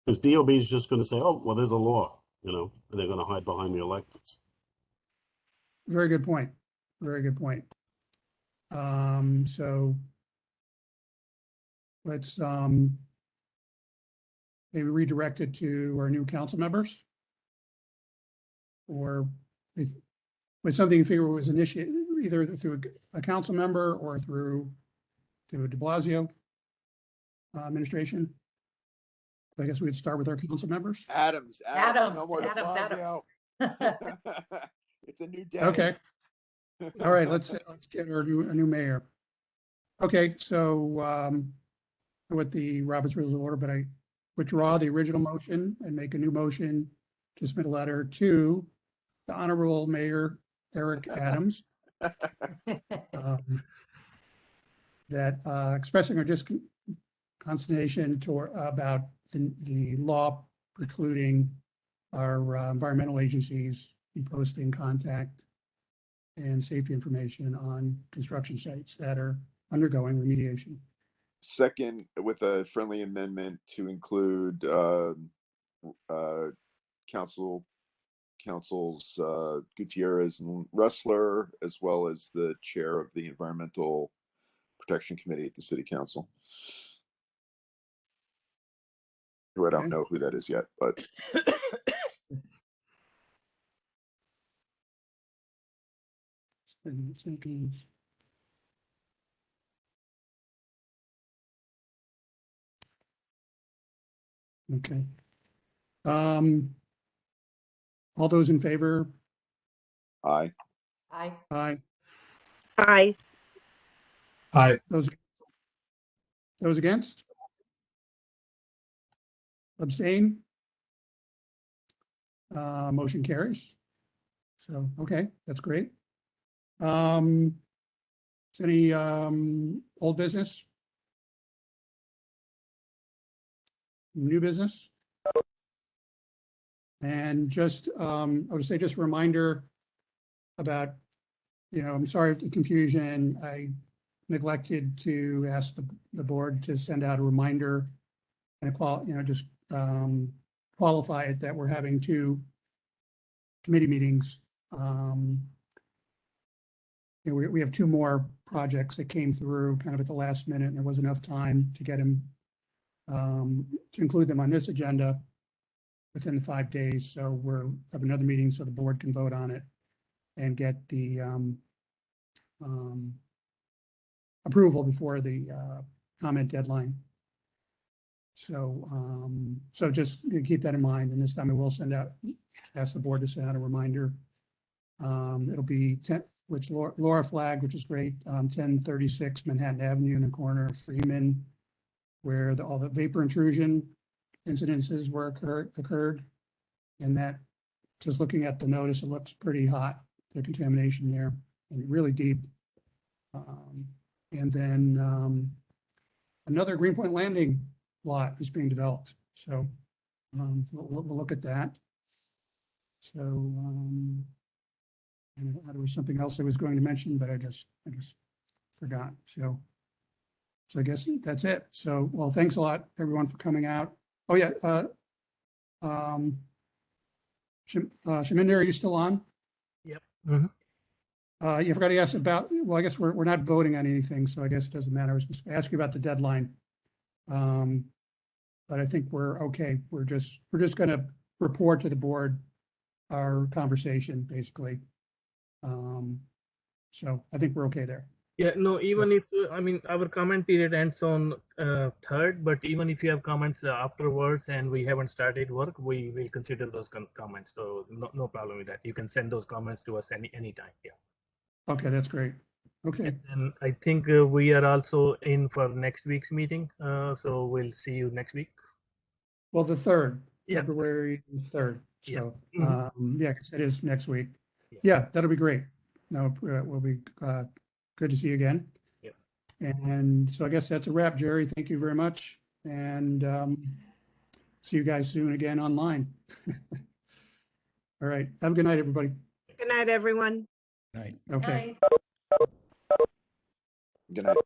Because DOB is just going to say, "Oh, well, there's a law," and they're going to hide behind the electeds. Very good point. Very good point. So let's maybe redirect it to our new council members, or with something you figure was initiated either through a council member or through de Blasio administration. I guess we'd start with our council members. Adams. No more de Blasio. It's a new day. Okay. All right. Let's get our new mayor. Okay. So with the Robert's Rules of Order, but I withdraw the original motion and make a new motion to submit a letter to the Honorable Mayor Eric Adams that expressing our consternation about the law precluding our environmental agencies from posting contact and safety information on construction sites that are undergoing remediation. Second, with a friendly amendment to include councils Gutierrez and Ressler, as well as the chair of the Environmental Protection Committee at the City Council, who I don't Okay. know who that is yet, but Okay. All those in favor? aye. Aye. Aye. Aye. Aye. Those against? Abstain? Motion carries. So, okay, that's great. Is any old business? New business? And just, I would say just a reminder about, I'm sorry for the confusion. I neglected to ask the board to send out a reminder and just qualify it that we're having 2 committee meetings. We have 2 more projects that came through kind of at the last minute, and there was enough time to get them to include them on this agenda within the 5 days. So we're have another meeting so the board can vote on it and get the approval before the comment deadline. So so just keep that in mind. And this time I will ask the board to send out a reminder. It'll be which Laura flagged, which is great. 1036 Manhattan Avenue in the corner of Freeman, where all the vapor intrusion incidences were occurred. And that, just looking at the notice, it looks pretty hot, the contamination there, and really deep. And then another Greenpoint Landing lot is being developed. So we'll look at that. So and there was something else I was going to mention, but I just forgot. So I guess that's it. So, well, thanks a lot, everyone, for coming out. Oh yeah, Shaminder, are you still on? Yep. Mm-hmm. You forgot to ask about, well, I guess we're not voting on anything, so I guess it doesn't matter. I was just asking about the deadline. But I think we're okay. We're just going to report to the board our conversation, basically. So I think we're okay there. Yeah, no, even if, I mean, our comment period ends on 3rd, but even if you have comments afterwards and we haven't started work, we will consider those comments. So no problem with that. You can send those comments to us anytime. Yeah. Okay, that's great. Okay. And I think we are also in for next week's meeting. So we'll see you next week. Well, the 3rd, Yeah. February 3rd. Yeah. So, yeah, because it is next week. Yeah. Yeah, that'll be great. No, we'll be good to see you again. Yeah. And so I guess that's a wrap, Jerry. Thank you very much. And see you guys soon again online. All right. Have a good night, everybody. Good night, everyone. Night. Okay. Aye. Good night.